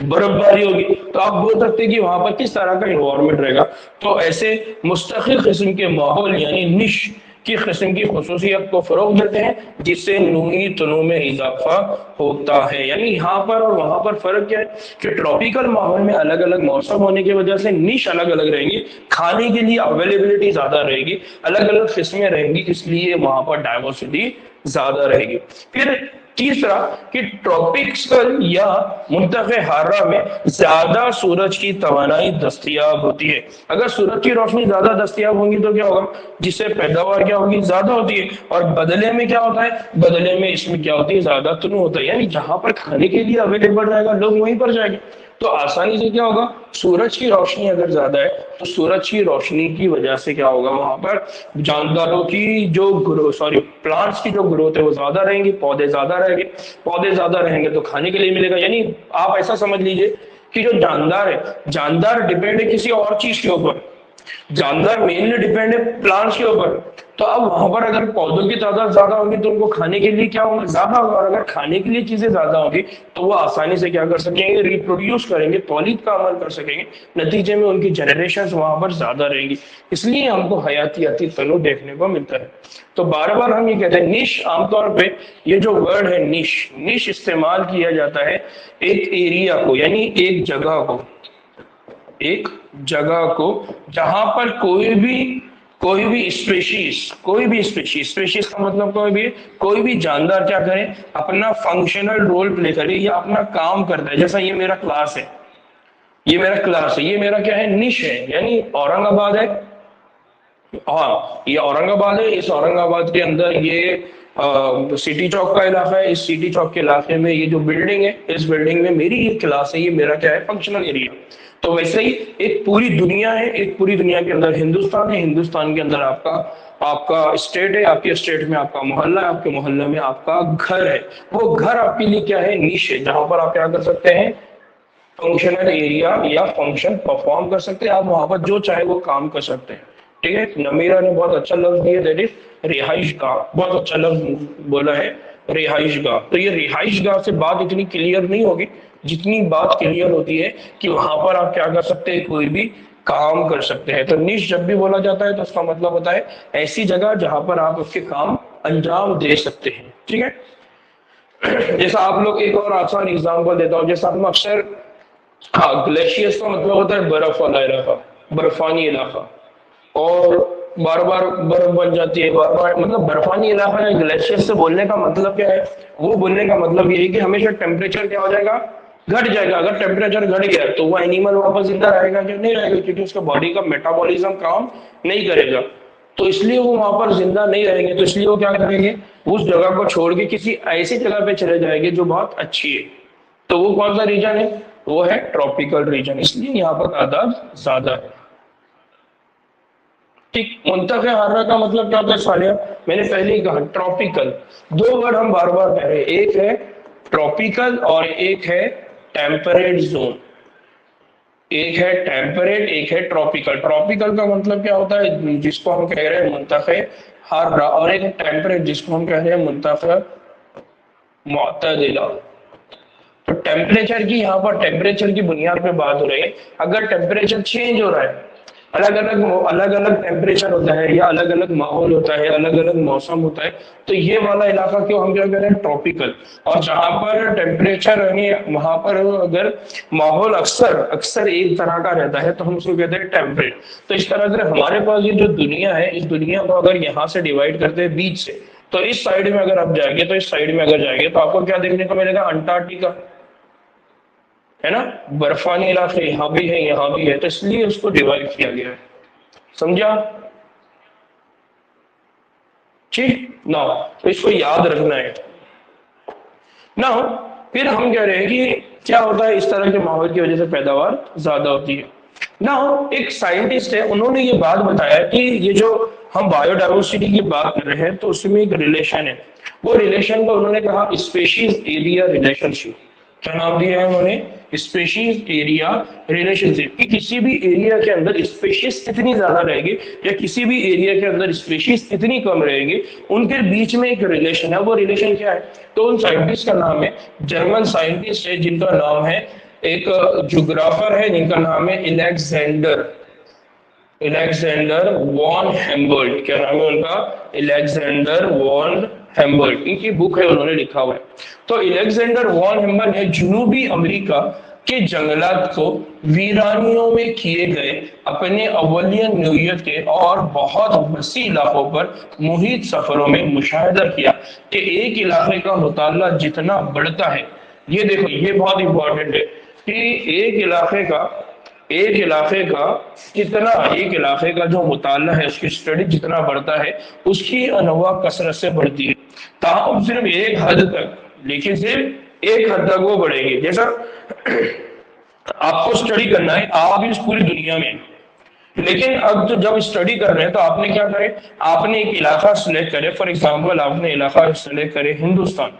برف باری ہوگی، تو آپ بول سکتے ہیں کہ وہاں پر کس طرح کا انوائرمنٹ رہے گا۔ تو ایسے مستقل قسم کے ماحول یعنی نش کی قسم کی خصوصیت کو فروغ دیتے ہیں جس سے نوعی تنوع میں اضافہ ہوتا ہے۔ یعنی یہاں پر اور وہاں پر فرق کیا ہے کہ ٹراپیکل ماحول میں الگ الگ موسم ہونے کی وجہ سے نش الگ الگ رہیں گی، کھانے کے لیے اویلیبلٹی زیادہ رہے گی، الگ الگ قسمیں رہیں گی، اس لیے وہاں پر ڈائیورسٹی زیادہ رہے گی۔ پھر تیسرا کہ ٹراپکل یا منطقہ حرہ میں زیادہ سورج کی توانائی دستیاب ہوتی ہے۔ اگر سورج کی روشنی زیادہ دستیاب ہوگی تو کیا ہوگا، جس سے پیداوار کیا ہوگی، زیادہ ہوتی ہے، اور بدلے میں کیا ہوتا ہے، بدلے میں اس میں کیا ہوتی ہے، زیادہ تنوع ہوتا ہے، یعنی جہاں پر کھانے کے لیے اویلیبل رہے گا لوگ وہیں پر جائیں گے۔ تو آسانی سے کیا ہوگا، سورج کی روشنی اگر زیادہ ہے تو سورج کی روشنی کی وجہ سے کیا ہوگا، وہاں پر جانداروں کی جو پلانٹس کی جو گروتھ ہے وہ زیادہ رہیں گی، پودے زیادہ رہیں گے، پودے زیادہ رہیں گے تو کھانے کے لیے ملے گا۔ یعنی آپ ایسا سمجھ لیجئے کہ جو جاندار ہے، جاندار ڈیپینڈ ہے کسی اور چیز کے اوپر، جاندار مینلی ڈیپینڈ ہے پلانٹس کے اوپر۔ تو اب وہاں پر اگر پودوں کی تعداد زیادہ ہوگی تو ان کو کھانے کے لیے کیا ہوگا، زیادہ ہوگا، اور اگر کھانے کے لیے چیزیں زیادہ ہوگی تو وہ آسانی سے کیا کر سکیں گے، ریپروڈیوس کریں گے، تولید کا عمل کر سکیں گے، نتیجے میں ان کی جنریشنز وہاں پر زیادہ رہیں گی، اس لیے ہم کو حیاتیاتی تنوع دیکھنے کو ملتا ہے۔ تو بار بار ہم یہ کہتے ہیں نش، عام طور پہ یہ جو ورڈ ہے نش استعمال کیا جاتا ہے ایک ایریا کو، یعنی ایک جگہ کو جہاں پر کوئی بھی اسپیشیز کا مطلب کوئی بھی جاندار کیا کرے، اپنا فنکشنل رول پلے کرے یا اپنا کام کرتا ہے۔ جیسا یہ میرا کلاس ہے، یہ میرا کیا ہے، نش ہے، یعنی اورنگ آباد ہے، ہاں یہ اورنگ آباد ہے، اس اورنگ آباد کے اندر یہ سٹی چوک کا علاقہ ہے، اس سٹی چوک کے علاقے میں یہ جو بلڈنگ ہے، اس بلڈنگ میں میری یہ کلاس ہے، یہ میرا کیا ہے، فنکشنل ایریا۔ تو ویسے ہی ایک پوری دنیا ہے، ایک پوری دنیا کے اندر ہندوستان ہے، ہندوستان کے اندر آپ کا اسٹیٹ ہے، آپ کے اسٹیٹ میں آپ کا محلہ ہے، آپ کے محلہ میں آپ کا گھر ہے، وہ گھر آپ کے لیے کیا ہے، نیش ہے، جہاں پر آپ کیا کر سکتے ہیں، فنکشنل ایریا یا فنکشن پرفارم کر سکتے ہیں، آپ وہاں پر جو چاہے وہ کام کر سکتے ہیں، ٹھیک ہے۔ نمیرہ نے بہت اچھا لفظ دیا، دیٹ از رہائش گاہ، بہت اچھا لفظ بولا ہے، رہائش گاہ۔ تو یہ رہائش گاہ سے بات اتنی کلیئر نہیں ہوگی جتنی بات کلیئر ہوتی ہے کہ وہاں پر آپ کیا کر سکتے ہیں، کوئی بھی کام کر سکتے ہیں۔ تو نیش جب بھی بولا جاتا ہے تو اس کا مطلب ہوتا ہے ایسی جگہ جہاں پر آپ اس کے کام انجام دے سکتے ہیں، ٹھیک ہے۔ جیسا آپ لوگ ایک اور آسان ایگزامپل دیتا ہوں، جیسا ہم اکثر हाँ, ग्लेशियर्स का मतलब होता है बर्फ वाला इलाका, बर्फानी इलाका। और बार बार बर्फ बन जाती है, बार बार, मतलब बर्फानी इलाका है। ग्लेशियर से बोलने का मतलब क्या है? वो बोलने का मतलब ये है कि हमेशा टेम्परेचर क्या हो जाएगा, घट जाएगा। अगर टेम्परेचर घट गया तो वो एनिमल वापस जिंदा रहेगा क्या? नहीं रहेगा, क्योंकि उसका बॉडी का मेटाबॉलिज्म काम नहीं करेगा। तो इसलिए वो वहां पर जिंदा नहीं रहेंगे, तो इसलिए वो क्या करेंगे, उस जगह को छोड़ के किसी ऐसी जगह पे चले जाएंगे जो बहुत अच्छी है। तो वो कौन सा रीजन है? वो है ट्रॉपिकल रीजन, इसलिए यहाँ पर तादाद ज्यादा है। ठीक, मुंतखे हारा का मतलब क्या होता है सालिया? मैंने पहले ही कहा, ट्रॉपिकल। दो वर्ड हम बार बार कह रहे हैं, एक है ट्रॉपिकल और एक है टेम्परेट जोन। एक है टेम्परेट, एक है ट्रॉपिकल। ट्रॉपिकल का मतलब क्या होता है, जिसको हम कह रहे हैं मुंतखे हारा, और एक टेम्परेट जिसको हम कह रहे हैं मुंतखे मुअतदिला। तो टेम्परेचर की, यहाँ पर टेम्परेचर की बुनियाद पे बात हो रही है। अगर टेम्परेचर चेंज हो रहा है, अलग अलग टेम्परेचर होता है, या अलग अलग माहौल होता है, अलग अलग मौसम होता है, तो ये वाला इलाका क्यों हम क्या कह रहे हैं, ट्रॉपिकल। और जहां पर टेम्परेचर यानी वहां पर अगर माहौल अक्सर अक्सर एक तरह का रहता है तो हम उसको कहते हैं टेम्परेट। तो इस तरह से हमारे पास ये जो दुनिया है, इस दुनिया को अगर यहाँ से डिवाइड करते हैं बीच से, तो इस साइड में अगर आप जाएंगे, तो इस साइड में अगर जाएंगे तो आपको क्या देखने को मिलेगा, अंटार्कटिका, है ना। बर्फानी इलाके यहाँ भी है, यहाँ भी है, तो इसलिए उसको डिवाइड किया गया है। समझा? ठीक ना, तो इसको याद रखना है ना। फिर हम कह रहे हैं कि क्या होता है, इस तरह के माहौल की वजह से पैदावार ज्यादा होती है ना। एक साइंटिस्ट है, उन्होंने ये बात बताया कि ये जो हम बायोडाइवर्सिटी की बात कर रहे हैं, तो उसमें एक रिलेशन है। वो रिलेशन को उन्होंने कहा स्पेशीज एरिया रिलेशनशिप। क्या नाम दिया है उन्होंने? Species area relationship. कि किसी भी एरिया के अंदर स्पेशीज कितनी ज्यादा रहेगी, या किसी भी एरिया के अंदर स्पेशीज कितनी कम रहेगी, उनके बीच में एक रिलेशन है। वो रिलेशन क्या है? तो उन साइंटिस्ट का नाम है, जर्मन साइंटिस्ट है जिनका नाम है, एक ज्योग्राफर है जिनका नाम है इलेक्जेंडर इलेक्जेंडर वॉन हेम्बर्ट। क्या नाम है उनका? इलेक्जेंडर वॉन हेम्बर्ट। इनकी बुक है, उन्होंने लिखा हुआ है। तो इलेक्जेंडर वॉन हेम्बर्ट ने जनूबी अमेरिका के जंगलात को वीरानियों में किए गए अपने अवलियन नौइयत के और बहुत वसी इलाकों पर मुहित सफरों में मुशाहिदा किया कि एक इलाके का मुताला जितना बढ़ता है, ये देखो ये बहुत इंपॉर्टेंट है, कि एक इलाके का जो मुताला है, उसकी स्टडी जितना बढ़ता है, उसकी अनवा कसरत से बढ़ती है। ताहम सिर्फ एक हद तक, लेकिन सिर्फ एक हद तक वो बढ़ेगी। जैसा आपको स्टडी करना है, आप इस पूरी दुनिया में, लेकिन अब तो जब स्टडी कर रहे हैं तो आपने क्या करे, आपने एक इलाका सिलेक्ट करे। फॉर एग्जाम्पल आपने इलाका सिलेक्ट करे हिंदुस्तान,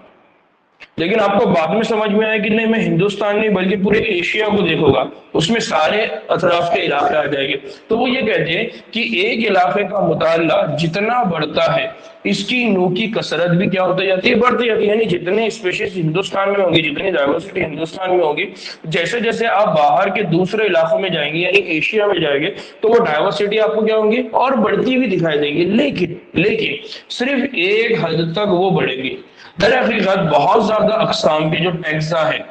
लेकिन आपको बाद में समझ में आया कि नहीं, मैं हिंदुस्तान नहीं बल्कि पूरे एशिया को देखूंगा, उसमें सारे अतराफ के इलाके आ जाएंगे। तो वो ये कहते हैं कि एक इलाके का मुताला जितना बढ़ता है, इसकी नू की कसरत भी क्या होती जाती है, बढ़ती जाती है। यानी जितने स्पेशीज हिंदुस्तान में होंगी, जितनी डाइवर्सिटी हिंदुस्तान में होगी, जैसे जैसे आप बाहर के दूसरे इलाकों में जाएंगे, यानी एशिया में जाएंगे, तो वो डाइवर्सिटी आपको क्या होंगी, और बढ़ती हुई दिखाई देंगी। लेकिन लेकिन सिर्फ एक हद तक वो बढ़ेगी। दरअसल बहुत ज्यादा अकसाम के जो टैक्सा है,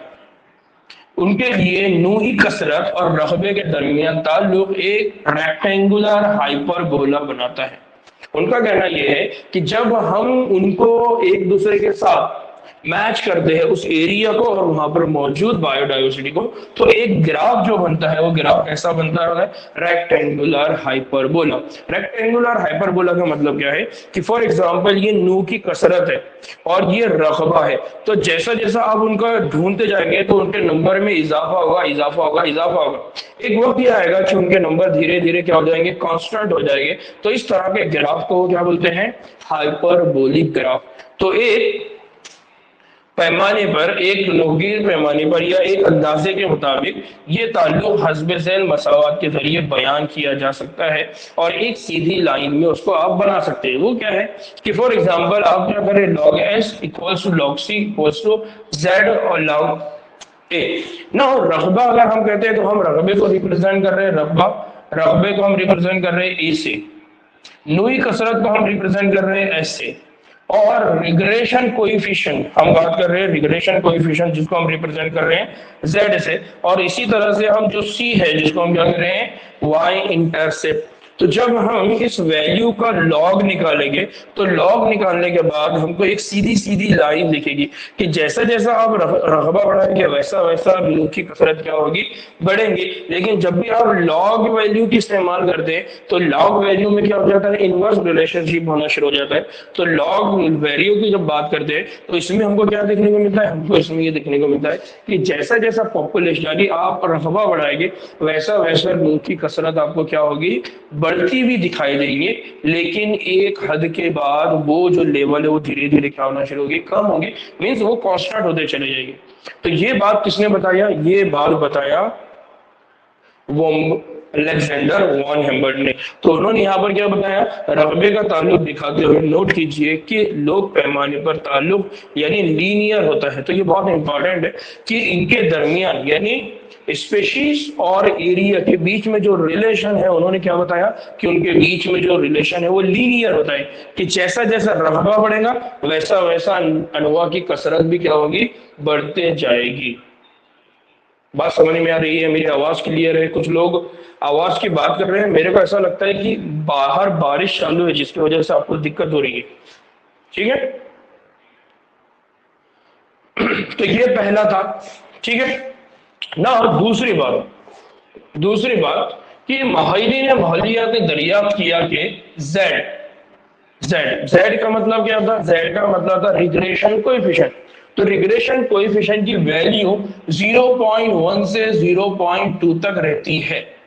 उनके लिए नूही कसरत और रकबे के दरमियान ताल्लुक एक रेक्टेंगुलर हाइपरबोला बनाता है। उनका कहना यह है कि जब हम उनको एक दूसरे के साथ मैच करते हैं, उस एरिया को और वहां पर मौजूद बायोडाइवर्सिटी को, तो एक ग्राफ जो बनता है, वो ग्राफ कैसा बनता है? Rectangular hyperbola. रेक्टेंगुलर हाइपरबोला का मतलब क्या है कि फॉर एग्जांपल ये नू की कसरत है और ये रकबा है, तो जैसा जैसा आप उनका ढूंढते जाएंगे तो उनके नंबर में इजाफा होगा, इजाफा होगा, इजाफा होगा। एक वक्त यह आएगा कि उनके नंबर धीरे धीरे क्या हो जाएंगे, कांस्टेंट हो जाएंगे। तो इस तरह के ग्राफ को क्या बोलते हैं? Hyperbolic graph. तो एक पैमाने पर, एक लोगीर पैमाने पर या एक अंदाजे के मुताबिक ये ताल्लुक हस्ब ज़ैल मसावात के जरिए बयान किया जा सकता है और एक सीधी लाइन में उसको आप बना सकते हैं। वो क्या है कि फॉर एग्जांपल आप क्या करें, log s equals to log c equals to z और log a ना। रकबा अगर हम कहते हैं तो हम रकबे को रिप्रेजेंट कर रहे हैं, रकबे को हम रिप्रेजेंट कर रहे हैं a से, नूई कसरत को हम रिप्रेजेंट कर रहे हैं s से, और रिग्रेशन कोएफिशिएंट, हम बात कर रहे हैं रिग्रेशन कोएफिशिएंट जिसको हम रिप्रेजेंट कर रहे हैं z से, और इसी तरह से हम जो c है जिसको हम क्या कर रहे हैं y इंटरसेप्ट। तो जब हम इस वैल्यू का लॉग निकालेंगे तो लॉग निकालने के बाद हमको एक सीधी सीधी लाइन दिखेगी कि जैसा जैसा आप रकबा बढ़ाएंगे वैसा वैसा लोग की कसरत क्या होगी, बढ़ेंगे। लेकिन जब भी आप लॉग वैल्यू की इस्तेमाल करते हैं तो लॉग वैल्यू में क्या हो जाता है, इनवर्स रिलेशनशिप होना शुरू हो जाता है। तो लॉग वैल्यू की जब बात करते हैं तो इसमें हमको क्या देखने को मिलता है, हमको इसमें ये देखने को मिलता है कि जैसा जैसा पॉपुलेशन यानी आप रकबा बढ़ाएंगे वैसा वैसा लोग की कसरत आपको क्या होगी, बढ़ती भी दिखाई देंगे। लेकिन एक हद के बाद वो जो लेवल है वो धीरे धीरे क्या होना शुरू होगी, कम होगी, मीन्स वो कांस्टेंट होते चले जाएंगे। तो ये बात किसने बताया, ये बात बताया वो अलेक्जेंडर वॉन हेम्बर्ट ने। तो उन्होंने यहाँ पर क्या बताया, रकबे का ताल्लुक दिखाते हुए नोट कीजिए कि लोग पैमाने पर ताल्लुक यानी लीनियर होता है। तो ये बहुत इंपॉर्टेंट है कि इनके दरमियान यानी स्पेशीज और एरिया के बीच में जो रिलेशन है, उन्होंने क्या बताया कि उनके बीच में जो रिलेशन है वो लीनियर होता है, कि जैसा जैसा रकबा बढ़ेगा वैसा वैसा अनवा की कसरत भी क्या होगी, बढ़ते जाएगी। बात समझ में आ रही है, मेरी आवाज क्लियर है? कुछ लोग आवाज की बात कर रहे हैं, मेरे को ऐसा लगता है कि बाहर बारिश चालू है जिसकी वजह से आपको दिक्कत हो रही है। ठीक है, तो ये पहला था। ठीक है ना। और दूसरी बात कि माहिरीन माहौलियात ने दरियाफ्त किया कि जेड का मतलब क्या था, जेड का मतलब था रिग्रेशन कोएफिशिएंट। तो रिग्रेशन कोएफिशिएंट की वैल्यू 0.1 से 0.2 तक रहती है,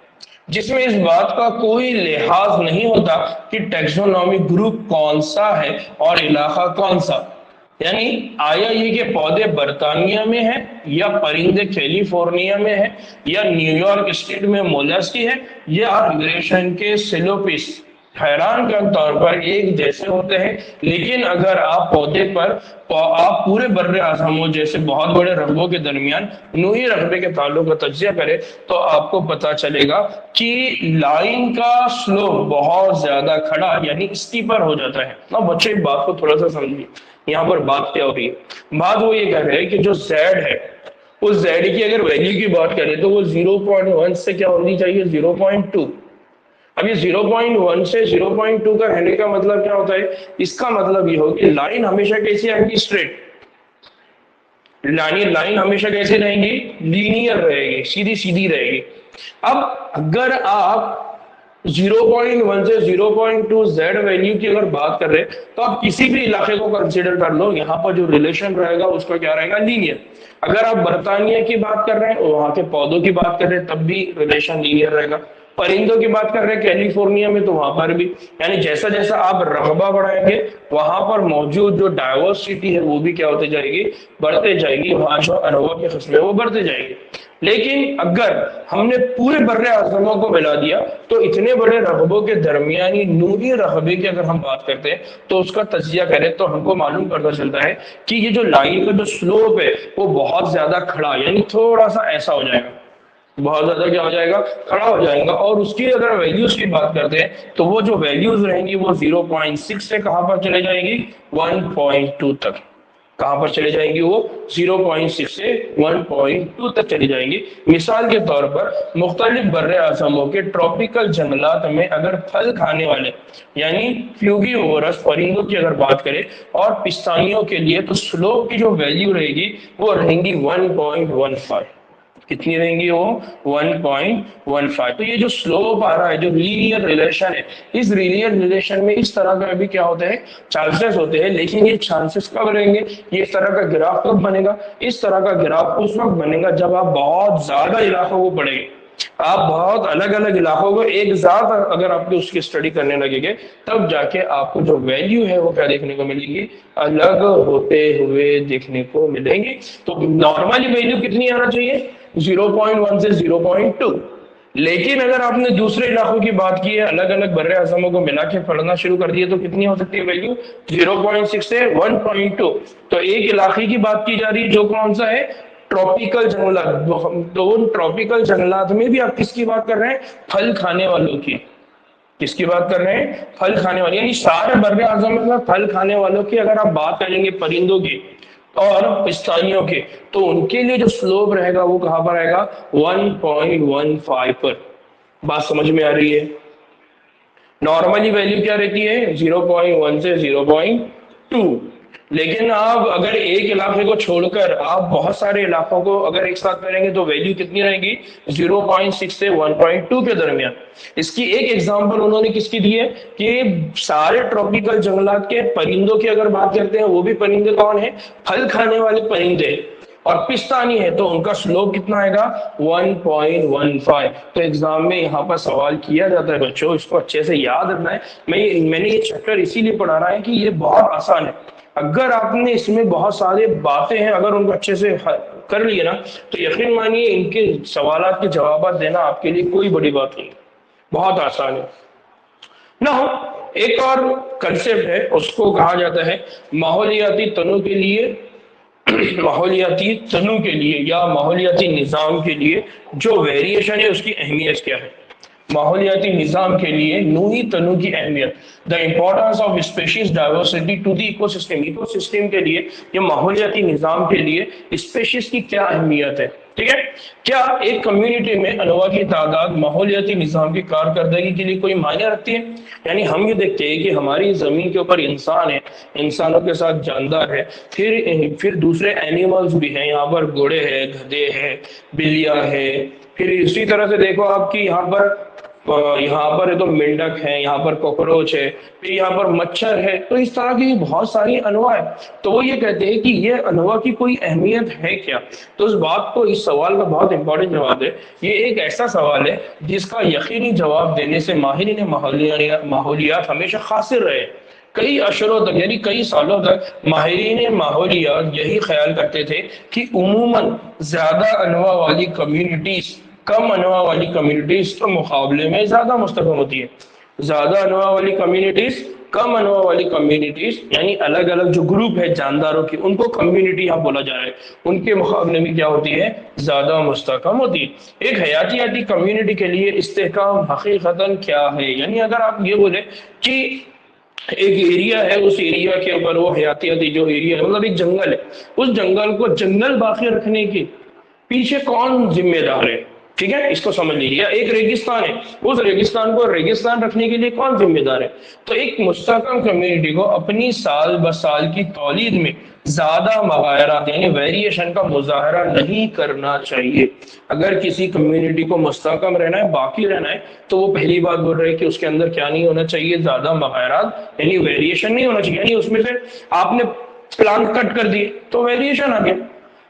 जिसमें इस बात का कोई लिहाज नहीं होता कि टैक्सोनॉमिक ग्रुप कौन सा है और इलाका कौन सा, यानी आया ये के पौधे बर्तानिया में है या परिंदे कैलिफोर्निया में है या न्यूयॉर्क स्टेट में मोलस्की है या रिग्रेशन के सिलोपिस, हैरान के तौर पर एक जैसे होते हैं। लेकिन अगर आप पौधे पर आप पूरे बर्रे आजमों जैसे बहुत बड़े रकबों के दरमियान नूही रकबे के ताल्लुक का तज्जिया करें तो आपको पता चलेगा कि लाइन का स्लोप बहुत ज्यादा खड़ा यानी स्टीपर हो जाता है ना। बच्चे बात को थोड़ा सा समझिए, यहाँ पर बात क्या हो रही है, बात वो ये कह रहे हैं कि जो z है उस z की अगर वैल्यू की बात करें तो वो 0.1 से क्या होनी चाहिए, 0.2। अब ये 0.1 से 0.2 का रहने का मतलब क्या होता है, इसका मतलब ये हो कि लाइन हमेशा कैसी आएगी, स्ट्रेट लाइन हमेशा कैसे रहेंगी, लीनियर रहेगी, सीधी सीधी रहेगी। अब अगर आप 0.1 से 0.2 z वैल्यू की अगर बात कर रहे हैं तो आप किसी भी इलाके को कंसीडर कर लो, यहाँ पर जो रिलेशन रहेगा उसका क्या रहेगा, लीनियर। अगर आप बर्तानिया की बात कर रहे हैं, वहां के पौधों की बात कर रहे हैं, तब भी रिलेशन लीनियर रहेगा। परिंदों की बात कर रहे हैं कैलिफोर्निया में, तो वहां पर भी, यानी जैसा जैसा आप रकबा बढ़ाएंगे वहां पर मौजूद जो डाइवर्सिटी है वो भी क्या होते जाएगी, बढ़ते जाएगी, वहां जो अनवा की किस्में वो बढ़ते जाएंगे। लेकिन अगर हमने पूरे बर्रे आजमों को मिला दिया तो इतने बड़े रकबों के दरमियानी नूरी रकबे की अगर हम बात करते हैं तो उसका तजिया करें तो हमको मालूम पता चलता है कि ये जो लाइन का जो स्लोप है वो बहुत ज्यादा खड़ा यानी थोड़ा सा ऐसा हो जाएगा, बहुत ज्यादा क्या हो जाएगा, खड़ा हो जाएगा। और उसकी अगर वैल्यूज की बात करते हैं तो वो जो वैल्यूज रहेंगी वो 0.6 से कहां पर चले जाएंगी, 1.2 तक। कहां पर चले जाएंगी वो, 0.6 से 1.2 तक चली जाएंगी। मिसाल के तौर पर मुख्तलिफ बर्रे आजमों के ट्रॉपिकल जंगलात में अगर फल खाने वाले यानी फ्यूगीवोरस परिंदों की अगर बात करें और पिस्तानियों के लिए तो स्लोप की जो वैल्यू रहेगी वो रहेंगी 1.15। कितनी रहेंगी वो, 1.15। तो ये जो स्लोप आ रहा है, जो लीनियर रिलेशन है, इस लीनियर रिलेशन में इस तरह का भी क्या होते हैं, चांसेस होते हैं। लेकिन ये चांसेस कब रहेंगे, ये इस तरह का ग्राफ कब बनेगा, इस तरह का ग्राफ उस वक्त बनेगा जब आप बहुत ज्यादा इलाकों को पढ़ेंगे, आप बहुत अलग अलग इलाकों को एक साथ अगर आपकी उसकी स्टडी करने लगेंगे तब जाके आपको जो वैल्यू है वो क्या देखने को मिलेगी, अलग होते हुए देखने को मिलेंगे। तो नॉर्मली वैल्यू कितनी आना चाहिए, 0.1 से 0.2। लेकिन अगर आपने दूसरे इलाकों की बात की है, अलग अलग बर्रे आजमों को मिला के पढ़ना शुरू कर दिए तो कितनी हो सकती है वैल्यू, 0.6 से 1.2। तो एक इलाके की बात की जा रही है जो कौन सा है, ट्रॉपिकल जंगलात। तो उन ट्रॉपिकल जंगलात में भी आप किसकी बात कर रहे हैं, फल खाने वालों की। किसकी बात कर रहे हैं? फल खाने वाले, यानी सारे बर्रे आजम में फल खाने वालों की अगर आप बात करेंगे, परिंदों की और पिस्तानियों के, तो उनके लिए जो स्लोप रहेगा वो कहां पर आएगा? 1.15 पर। बात समझ में आ रही है? नॉर्मली वैल्यू क्या रहती है? 0.1 से 0.2। लेकिन आप अगर एक इलाके को छोड़कर आप बहुत सारे इलाकों को अगर एक साथ करेंगे तो वैल्यू कितनी रहेगी? 0.6 से 1.2 के दरमियान। इसकी एक एग्जांपल उन्होंने किसकी दी है कि सारे ट्रॉपिकल जंगलात के परिंदों की अगर बात करते हैं, वो भी परिंदे कौन है? फल खाने वाले परिंदे, और पिस्तानी है तो उनका स्लोप कितना आएगा? 1.15। तो एग्जाम में यहाँ पर सवाल किया जाता है बच्चों, इसको अच्छे से याद रखना है। मैंने ये चैप्टर इसीलिए पढ़ा रहा है कि ये बहुत आसान है। अगर आपने इसमें बहुत सारे बातें हैं, अगर उनको अच्छे से कर लिए ना, तो यकीन मानिए इनके सवालों के जवाब देना आपके लिए कोई बड़ी बात नहीं, बहुत आसान है ना। एक और कंसेप्ट है, उसको कहा जाता है माहौलियाती तनु के लिए, माहौलियाती तनु के लिए या माहौलियाती निज़ाम के लिए जो वेरिएशन है उसकी अहमियत क्या है? माहौलियाती निज़ाम के लिए नूही तनु की अहमियत, the importance of species diversity to the ecosystem. Ecosystem के लिए या माहौलियाती निज़ाम के लिए स्पीशीज की क्या अहमियत है? ठीक है, क्या एक कम्युनिटी में अनवा की तादाद माहौलियाती निज़ाम की कारकर्दगी के लिए कोई मायने रखती है? यानी हम ये देखते हैं कि हमारी जमीन के ऊपर इंसान है, इंसानों के साथ जानदार है, फिर दूसरे एनिमल्स भी हैं, यहाँ पर घोड़े हैं, गधे हैं, बिल्लियां हैं, फिर इसी तरह से देखो आपकी यहाँ पर है तो मेंढक है, यहाँ पर कॉकरोच है, फिर यहाँ पर मच्छर है, तो इस तरह की बहुत सारी अनवा है। तो वो ये कहते हैं कि ये अनवा की कोई अहमियत है क्या? तो इस बात को, इस सवाल का बहुत इंपॉर्टेंट जवाब है। ये एक ऐसा सवाल है जिसका यकीनी जवाब देने से माहिरीन माहौलियात हमेशा खासिर रहे। कई अशरों तक यानी कई सालों तक माहिरीन माहौलियात यही ख्याल करते थे कि उमूमन ज्यादा अनवा वाली कम्युनिटीज कम अनवा वाली कम्युनिटीज के मुकाबले में ज्यादा मुस्तकम होती है। ज्यादा अनवा वाली कम्युनिटीज कम अनवा वाली कम्युनिटीज, यानी अलग अलग जो ग्रुप है जानदारों की, उनको कम्युनिटी यहाँ बोला जा रहा है, उनके मुकाबले में क्या होती है? ज्यादा मुस्तकम होती है। एक हयातियाती कम्युनिटी के लिए इस्तेहकाम हकीकतन क्या है? यानी अगर आप ये बोले कि एक एरिया है, उस एरिया के ऊपर वो हयातियाती जो एरिया है, मतलब एक जंगल है, उस जंगल को जंगल बाकी रखने के पीछे कौन जिम्मेदार है? ठीक है, इसको समझ लीजिए। एक रेगिस्तान है, उस रेगिस्तान को रेगिस्तान रखने के लिए कौन जिम्मेदार है? तो एक मुस्तहकम कम्युनिटी को अपनी साल ब साल की तौलीद में ज्यादा मगायरात यानी वेरिएशन का मुजाहरा नहीं करना चाहिए। अगर किसी कम्युनिटी को मुस्तहकम रहना है, बाकी रहना है, तो वो पहली बात बोल रहे हैं कि उसके अंदर क्या नहीं होना चाहिए? ज्यादा मगायरात यानी वेरिएशन नहीं होना चाहिए। यानी उसमें से आपने प्लांट कट कर दिए तो वेरिएशन आ गया,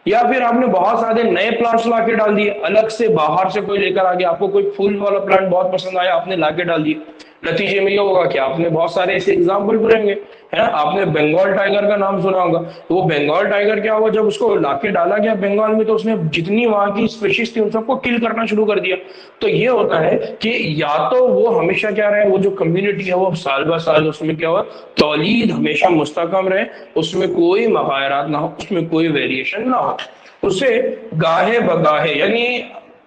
या फिर आपने बहुत सारे नए प्लांट्स लाके डाल दिए, अलग से बाहर से कोई लेकर आ गया, आपको कोई फूल वाला प्लांट बहुत पसंद आया, आपने लाके डाल दिए। नतीजे में ये होगा कि आपने बहुत सारे ऐसे एग्जाम्पल बुलेंगे, है ना। आपने बंगाल टाइगर का नाम सुना होगा, तो वो बंगाल टाइगर क्या हुआ, जब उसको लाके डाला गया बंगाल में, तो उसने जितनी वहां की स्पीशीज थी उन सबको किल करना शुरू कर दिया। तो ये होता है कि या तो वो हमेशा क्या रहे, वो जो कम्युनिटी है वो साल ब साल उसमें क्या हुआ, तौलीद हमेशा मुस्तकम रहे, उसमें कोई मगायरात ना हो, उसमें कोई वेरिएशन ना हो, उसे गाहे बगाहे यानी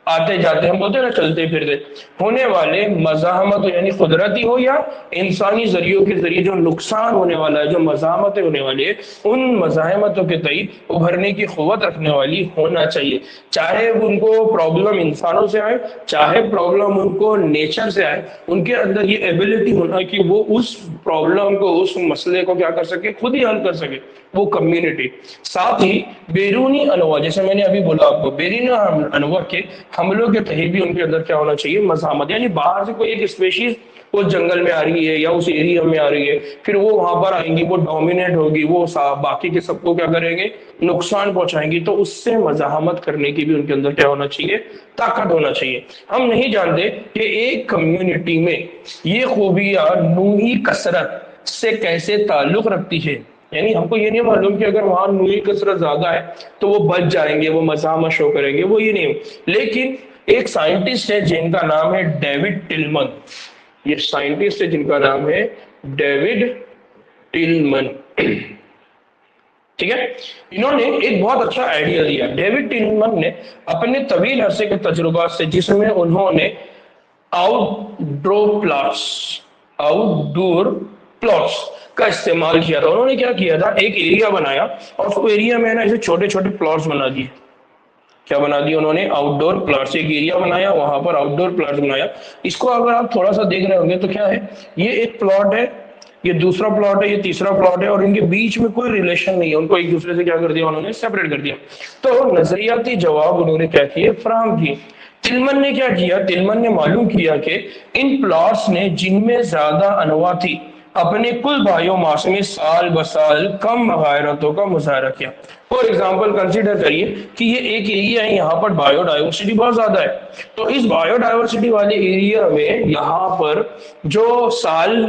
आते जाते, हम बोलते हैं ना चलते फिरते होने वाले मज़ाहमत यानी कुदरती हो या इंसानी जरियों के जरिए जो नुकसान होने वाला है, जो मज़ाहमतें होने वाली है, उन मज़ाहमतों के तई उभरने की क़ुव्वत रखने वाली होना चाहिए। चाहे उनको प्रॉब्लम इंसानों से आए, चाहे प्रॉब्लम उनको नेचर से आए, उनके अंदर ये एबिलिटी होना कि वो उस प्रॉब्लम को, उस मसले को क्या कर सके, खुद ही हल कर सके वो कम्युनिटी। साथ ही बैरूनी अनवा, जैसे मैंने अभी बोला आपको, बैरूनी अनवा के हमलों के तहत भी उनके अंदर क्या होना चाहिए? मज़ाहमत, यानी बाहर से कोई एक स्पेशीज वो जंगल में आ रही है या उस एरिया में आ रही है, फिर वो वहां पर आएंगी, वो डोमिनेट होगी, वो बाकी के सबको क्या करेंगे? नुकसान पहुंचाएंगी। तो उससे मज़ाहमत करने की भी उनके अंदर क्या होना चाहिए? ताकत होना चाहिए। हम नहीं जानते कि एक कम्युनिटी में ये खूबियां नूही कसरत से कैसे ताल्लुक रखती है। यानी हमको ये नहीं मालूम कि अगर वहां नूही कसरत ज्यादा है तो वो बच जाएंगे, वो मज़ाहमत शो करेंगे, वो ये नहीं। लेकिन एक साइंटिस्ट है जिनका नाम है डेविड टिलमन, ये साइंटिस्ट है जिनका नाम है डेविड टिलमन, ठीक है। इन्होंने एक बहुत अच्छा आइडिया दिया। डेविड टिलमन ने अपने तवील अरसे के तजुर्बा से, जिसमें उन्होंने आउटडोर प्लॉट्स का इस्तेमाल किया था। उन्होंने क्या किया था, एक एरिया बनाया और उसको एरिया में ना ऐसे छोटे छोटे प्लॉट्स बना दिए। क्या बना दिया उन्होंने, आउटडोर प्लांट्स, एक एरिया बनाया, वहां पर आउटडोर प्लांट्स बनाया। इसको अगर आप थोड़ा सा देख रहे होंगे तो क्या है, ये एक प्लॉट है, ये दूसरा प्लॉट है, ये तीसरा प्लॉट है, और इनके बीच में कोई रिलेशन नहीं है, उनको एक दूसरे से क्या कर दिया उन्होंने, सेपरेट कर दिया। तो नजरियाती जवाब उन्होंने क्या किए, फराहम किए। तिलमन ने क्या किया, तिलमन ने मालूम किया कि इन प्लॉट्स ने जिनमें ज्यादा अनवा थी अपने कुल बायोमास में साल ब साल कम मुगायरतों का मुजाहरा किया। फॉर एग्जाम्पल कंसिडर करिए कि ये एक एरिया है, यहाँ पर बायोडाइवर्सिटी बहुत ज्यादा है, तो इस बायोडाइवर्सिटी वाले एरिया में यहाँ पर जो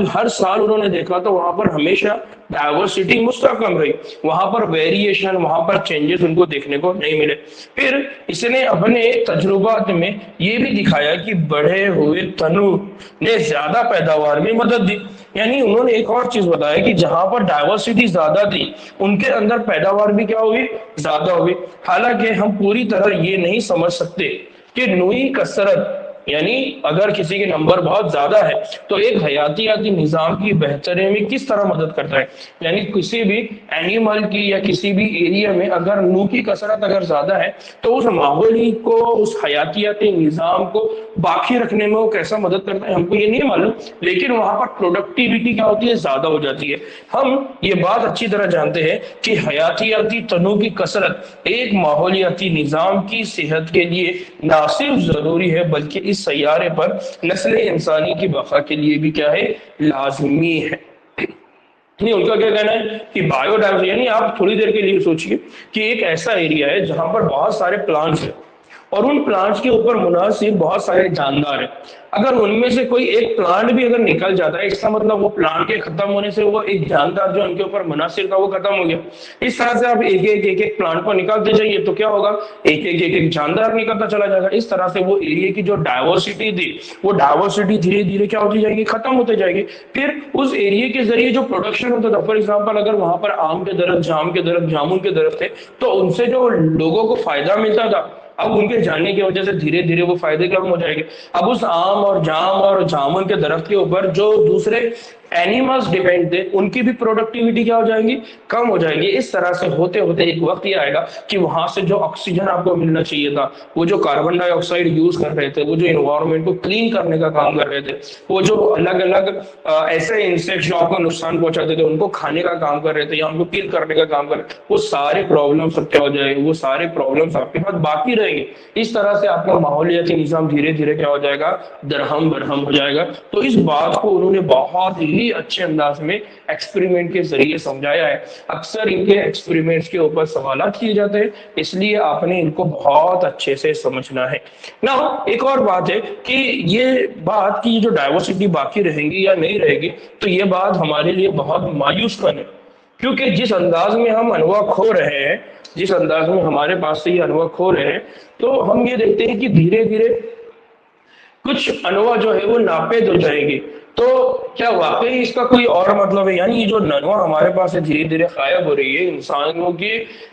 हर साल उन्होंने देखा तो वहां पर हमेशा डाइवर्सिटी मुस्तकम रही, वहां पर वेरिएशन, वहां पर चेंजेस उनको देखने को नहीं मिले। फिर इसने अपने तजुर्बात में ये भी दिखाया कि बढ़े हुए तनु ने ज्यादा पैदावार में मदद दी। यानी उन्होंने एक और चीज बताया कि जहां पर डाइवर्सिटी ज्यादा थी उनके अंदर पैदावार भी क्या हुई, ज्यादा हुई। हालांकि हम पूरी तरह ये नहीं समझ सकते कि नई कसरत, यानी अगर किसी के नंबर बहुत ज्यादा है तो एक हयातियाती निजाम की बेहतरी में किस तरह मदद करता है। यानी किसी भी एनिमल की या किसी भी एरिया में अगर नू की कसरत अगर ज्यादा है तो उस माहौली को, उस हयातियाती निजाम को बाकी रखने में वो कैसा मदद करता है हमको ये नहीं मालूम, लेकिन वहां पर प्रोडक्टिविटी क्या होती है, ज्यादा हो जाती है। हम ये बात अच्छी तरह जानते हैं कि हयातियाती तनों की कसरत एक माहौलियाती निजाम की सेहत के लिए ना सिर्फ जरूरी है बल्कि इस सैयारे पर नस्ल इंसानी की बका के लिए भी क्या है, लाजमी है। नहीं, उनका क्या कहना है कि बायोडाइवर्सिटी, यानी आप थोड़ी देर के लिए सोचिए कि एक ऐसा एरिया है जहां पर बहुत सारे प्लांट्स हैं और उन प्लांट्स के ऊपर मुनासिब बहुत सारे जानदार हैं। अगर उनमें से कोई एक प्लांट भी अगर निकल जाता है, इसका मतलब वो प्लांट के खत्म होने से वो एक जानदार जो उनके ऊपर मुनासिब था वो खत्म हो गया। इस तरह से आप एक एक प्लांट को निकालते जाइए तो क्या होगा, एक जानदार निकलता चला जाएगा। इस तरह से वो एरिया की जो डाइवर्सिटी थी वो डाइवर्सिटी धीरे धीरे क्या होती जाएगी, खत्म होते जाएगी। फिर उस एरिया के जरिए जो प्रोडक्शन होता था, फॉर एग्जाम्पल अगर वहां पर आम के दरख्त, जाम के दरख्त, जामुन के दरख्त थे तो उनसे जो लोगों को फायदा मिलता था, अब उनके जाने की वजह से धीरे धीरे वो फायदे कम हो जाएंगे। अब उस आम और जाम और जामुन के दरख्त के ऊपर जो दूसरे एनिमल्स डिपेंड थे उनकी भी प्रोडक्टिविटी क्या हो जाएगी, कम हो जाएगी। इस तरह से होते होते एक वक्त ये आएगा कि वहां से जो ऑक्सीजन आपको मिलना चाहिए था, वो जो कार्बन डाइऑक्साइड यूज कर रहे थे, वो जो इन्वायरमेंट को क्लीन करने का काम कर रहे थे, वो जो अलग अलग ऐसे इंसेक्ट्स जो आपको नुकसान पहुंचाते थे उनको खाने का काम कर रहे थे या उनको किल करने का काम कर रहे थे, वो सारे प्रॉब्लम्स क्या हो जाएंगे, वो सारे प्रॉब्लम्स आपके पास बाकी रहेंगे। इस तरह से आपका माहौलियाती निजाम धीरे धीरे क्या हो जाएगा, दरहम बरहम हो जाएगा। तो इस बात को उन्होंने बहुत ही अच्छे अंदाज में एक्सपेरिमेंट के जरिए समझाया है। अक्सर इनके एक्सपेरिमेंट्स के ऊपर सवालात किए जाते हैं, इसलिए आपने इनको बहुत अच्छे से समझना है ना। एक और बात है कि ये बात की जो डाइवर्सिटी बाकी रहेगी या नहीं रहेगी, तो ये बात हमारे लिए बहुत मायूस कन है, क्योंकि जिस अंदाज में हम अनवा खो रहे हैं, जिस अंदाज में हमारे पास से ये अनवा खो रहे हैं, तो हम ये देखते हैं कि धीरे धीरे कुछ अनवा जो है वो नापेद हो जाएगी। तो क्या वाकई इसका कोई और मतलब है, यानी ये जो अनवा हमारे पास है धीरे धीरे गायब हो रही है इंसानों के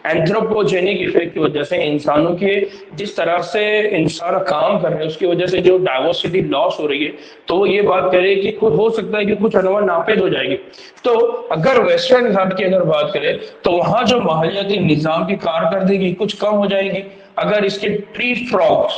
एंथ्रोपोजेनिक इफेक्ट की वजह से, इंसानों के जिस तरह से इंसान काम कर रहे हैं उसकी वजह से जो डाइवर्सिटी लॉस हो रही है। तो वो ये बात करे कि हो सकता है कि कुछ अनवा नापेद हो जाएगी। तो अगर वेस्टर्न घाट की अगर बात करें तो वहां जो माहौलियाती निजाम की कारकर्दगी कुछ कम हो जाएगी अगर इसके ट्री फ्रॉग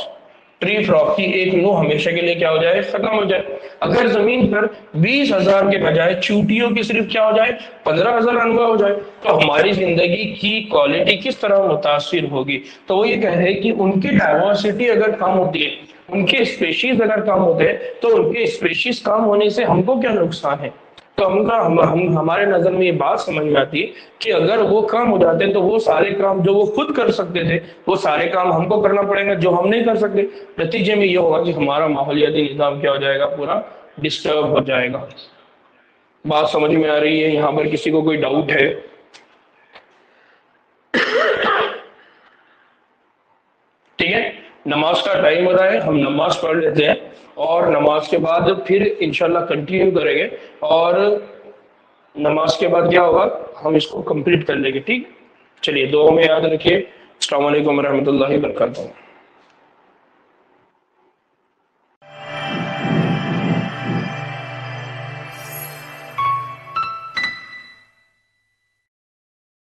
की एक नू हमेशा के लिए क्या हो जाए, खत्म हो जाए। अगर जमीन पर 20,000 के बजाय चूटियों की सिर्फ क्या हो जाए, 15,000 अनवा हो जाए, तो हमारी जिंदगी की क्वालिटी किस तरह मुतासिर होगी। तो वो ये कह रहे हैं कि उनकी डाइवर्सिटी अगर कम होती है, उनके स्पेशीज अगर कम होते हैं, तो उनके स्पेशीज कम होने से हमको क्या नुकसान है। तो हमारे नजर में ये बात समझ में आती है कि अगर वो काम हो जाते हैं तो वो सारे काम जो वो खुद कर सकते थे वो सारे काम हमको करना पड़ेगा जो हम नहीं कर सकते। नतीजे में ये होगा कि हमारा माहौलियाती निजाम क्या हो जाएगा, पूरा डिस्टर्ब हो जाएगा। बात समझ में आ रही है? यहाँ पर किसी को कोई डाउट है? ठीक है, नमाज का टाइम हो रहा है, हम नमाज पढ़ लेते हैं और नमाज के बाद फिर इंशाल्लाह कंटिन्यू करेंगे और नमाज के बाद क्या होगा हम इसको कंप्लीट कर लेंगे। ठीक, चलिए दुआ में याद रखिए। अस्सलाम वालेकुम रहमतुल्लाहि व बरकातहू।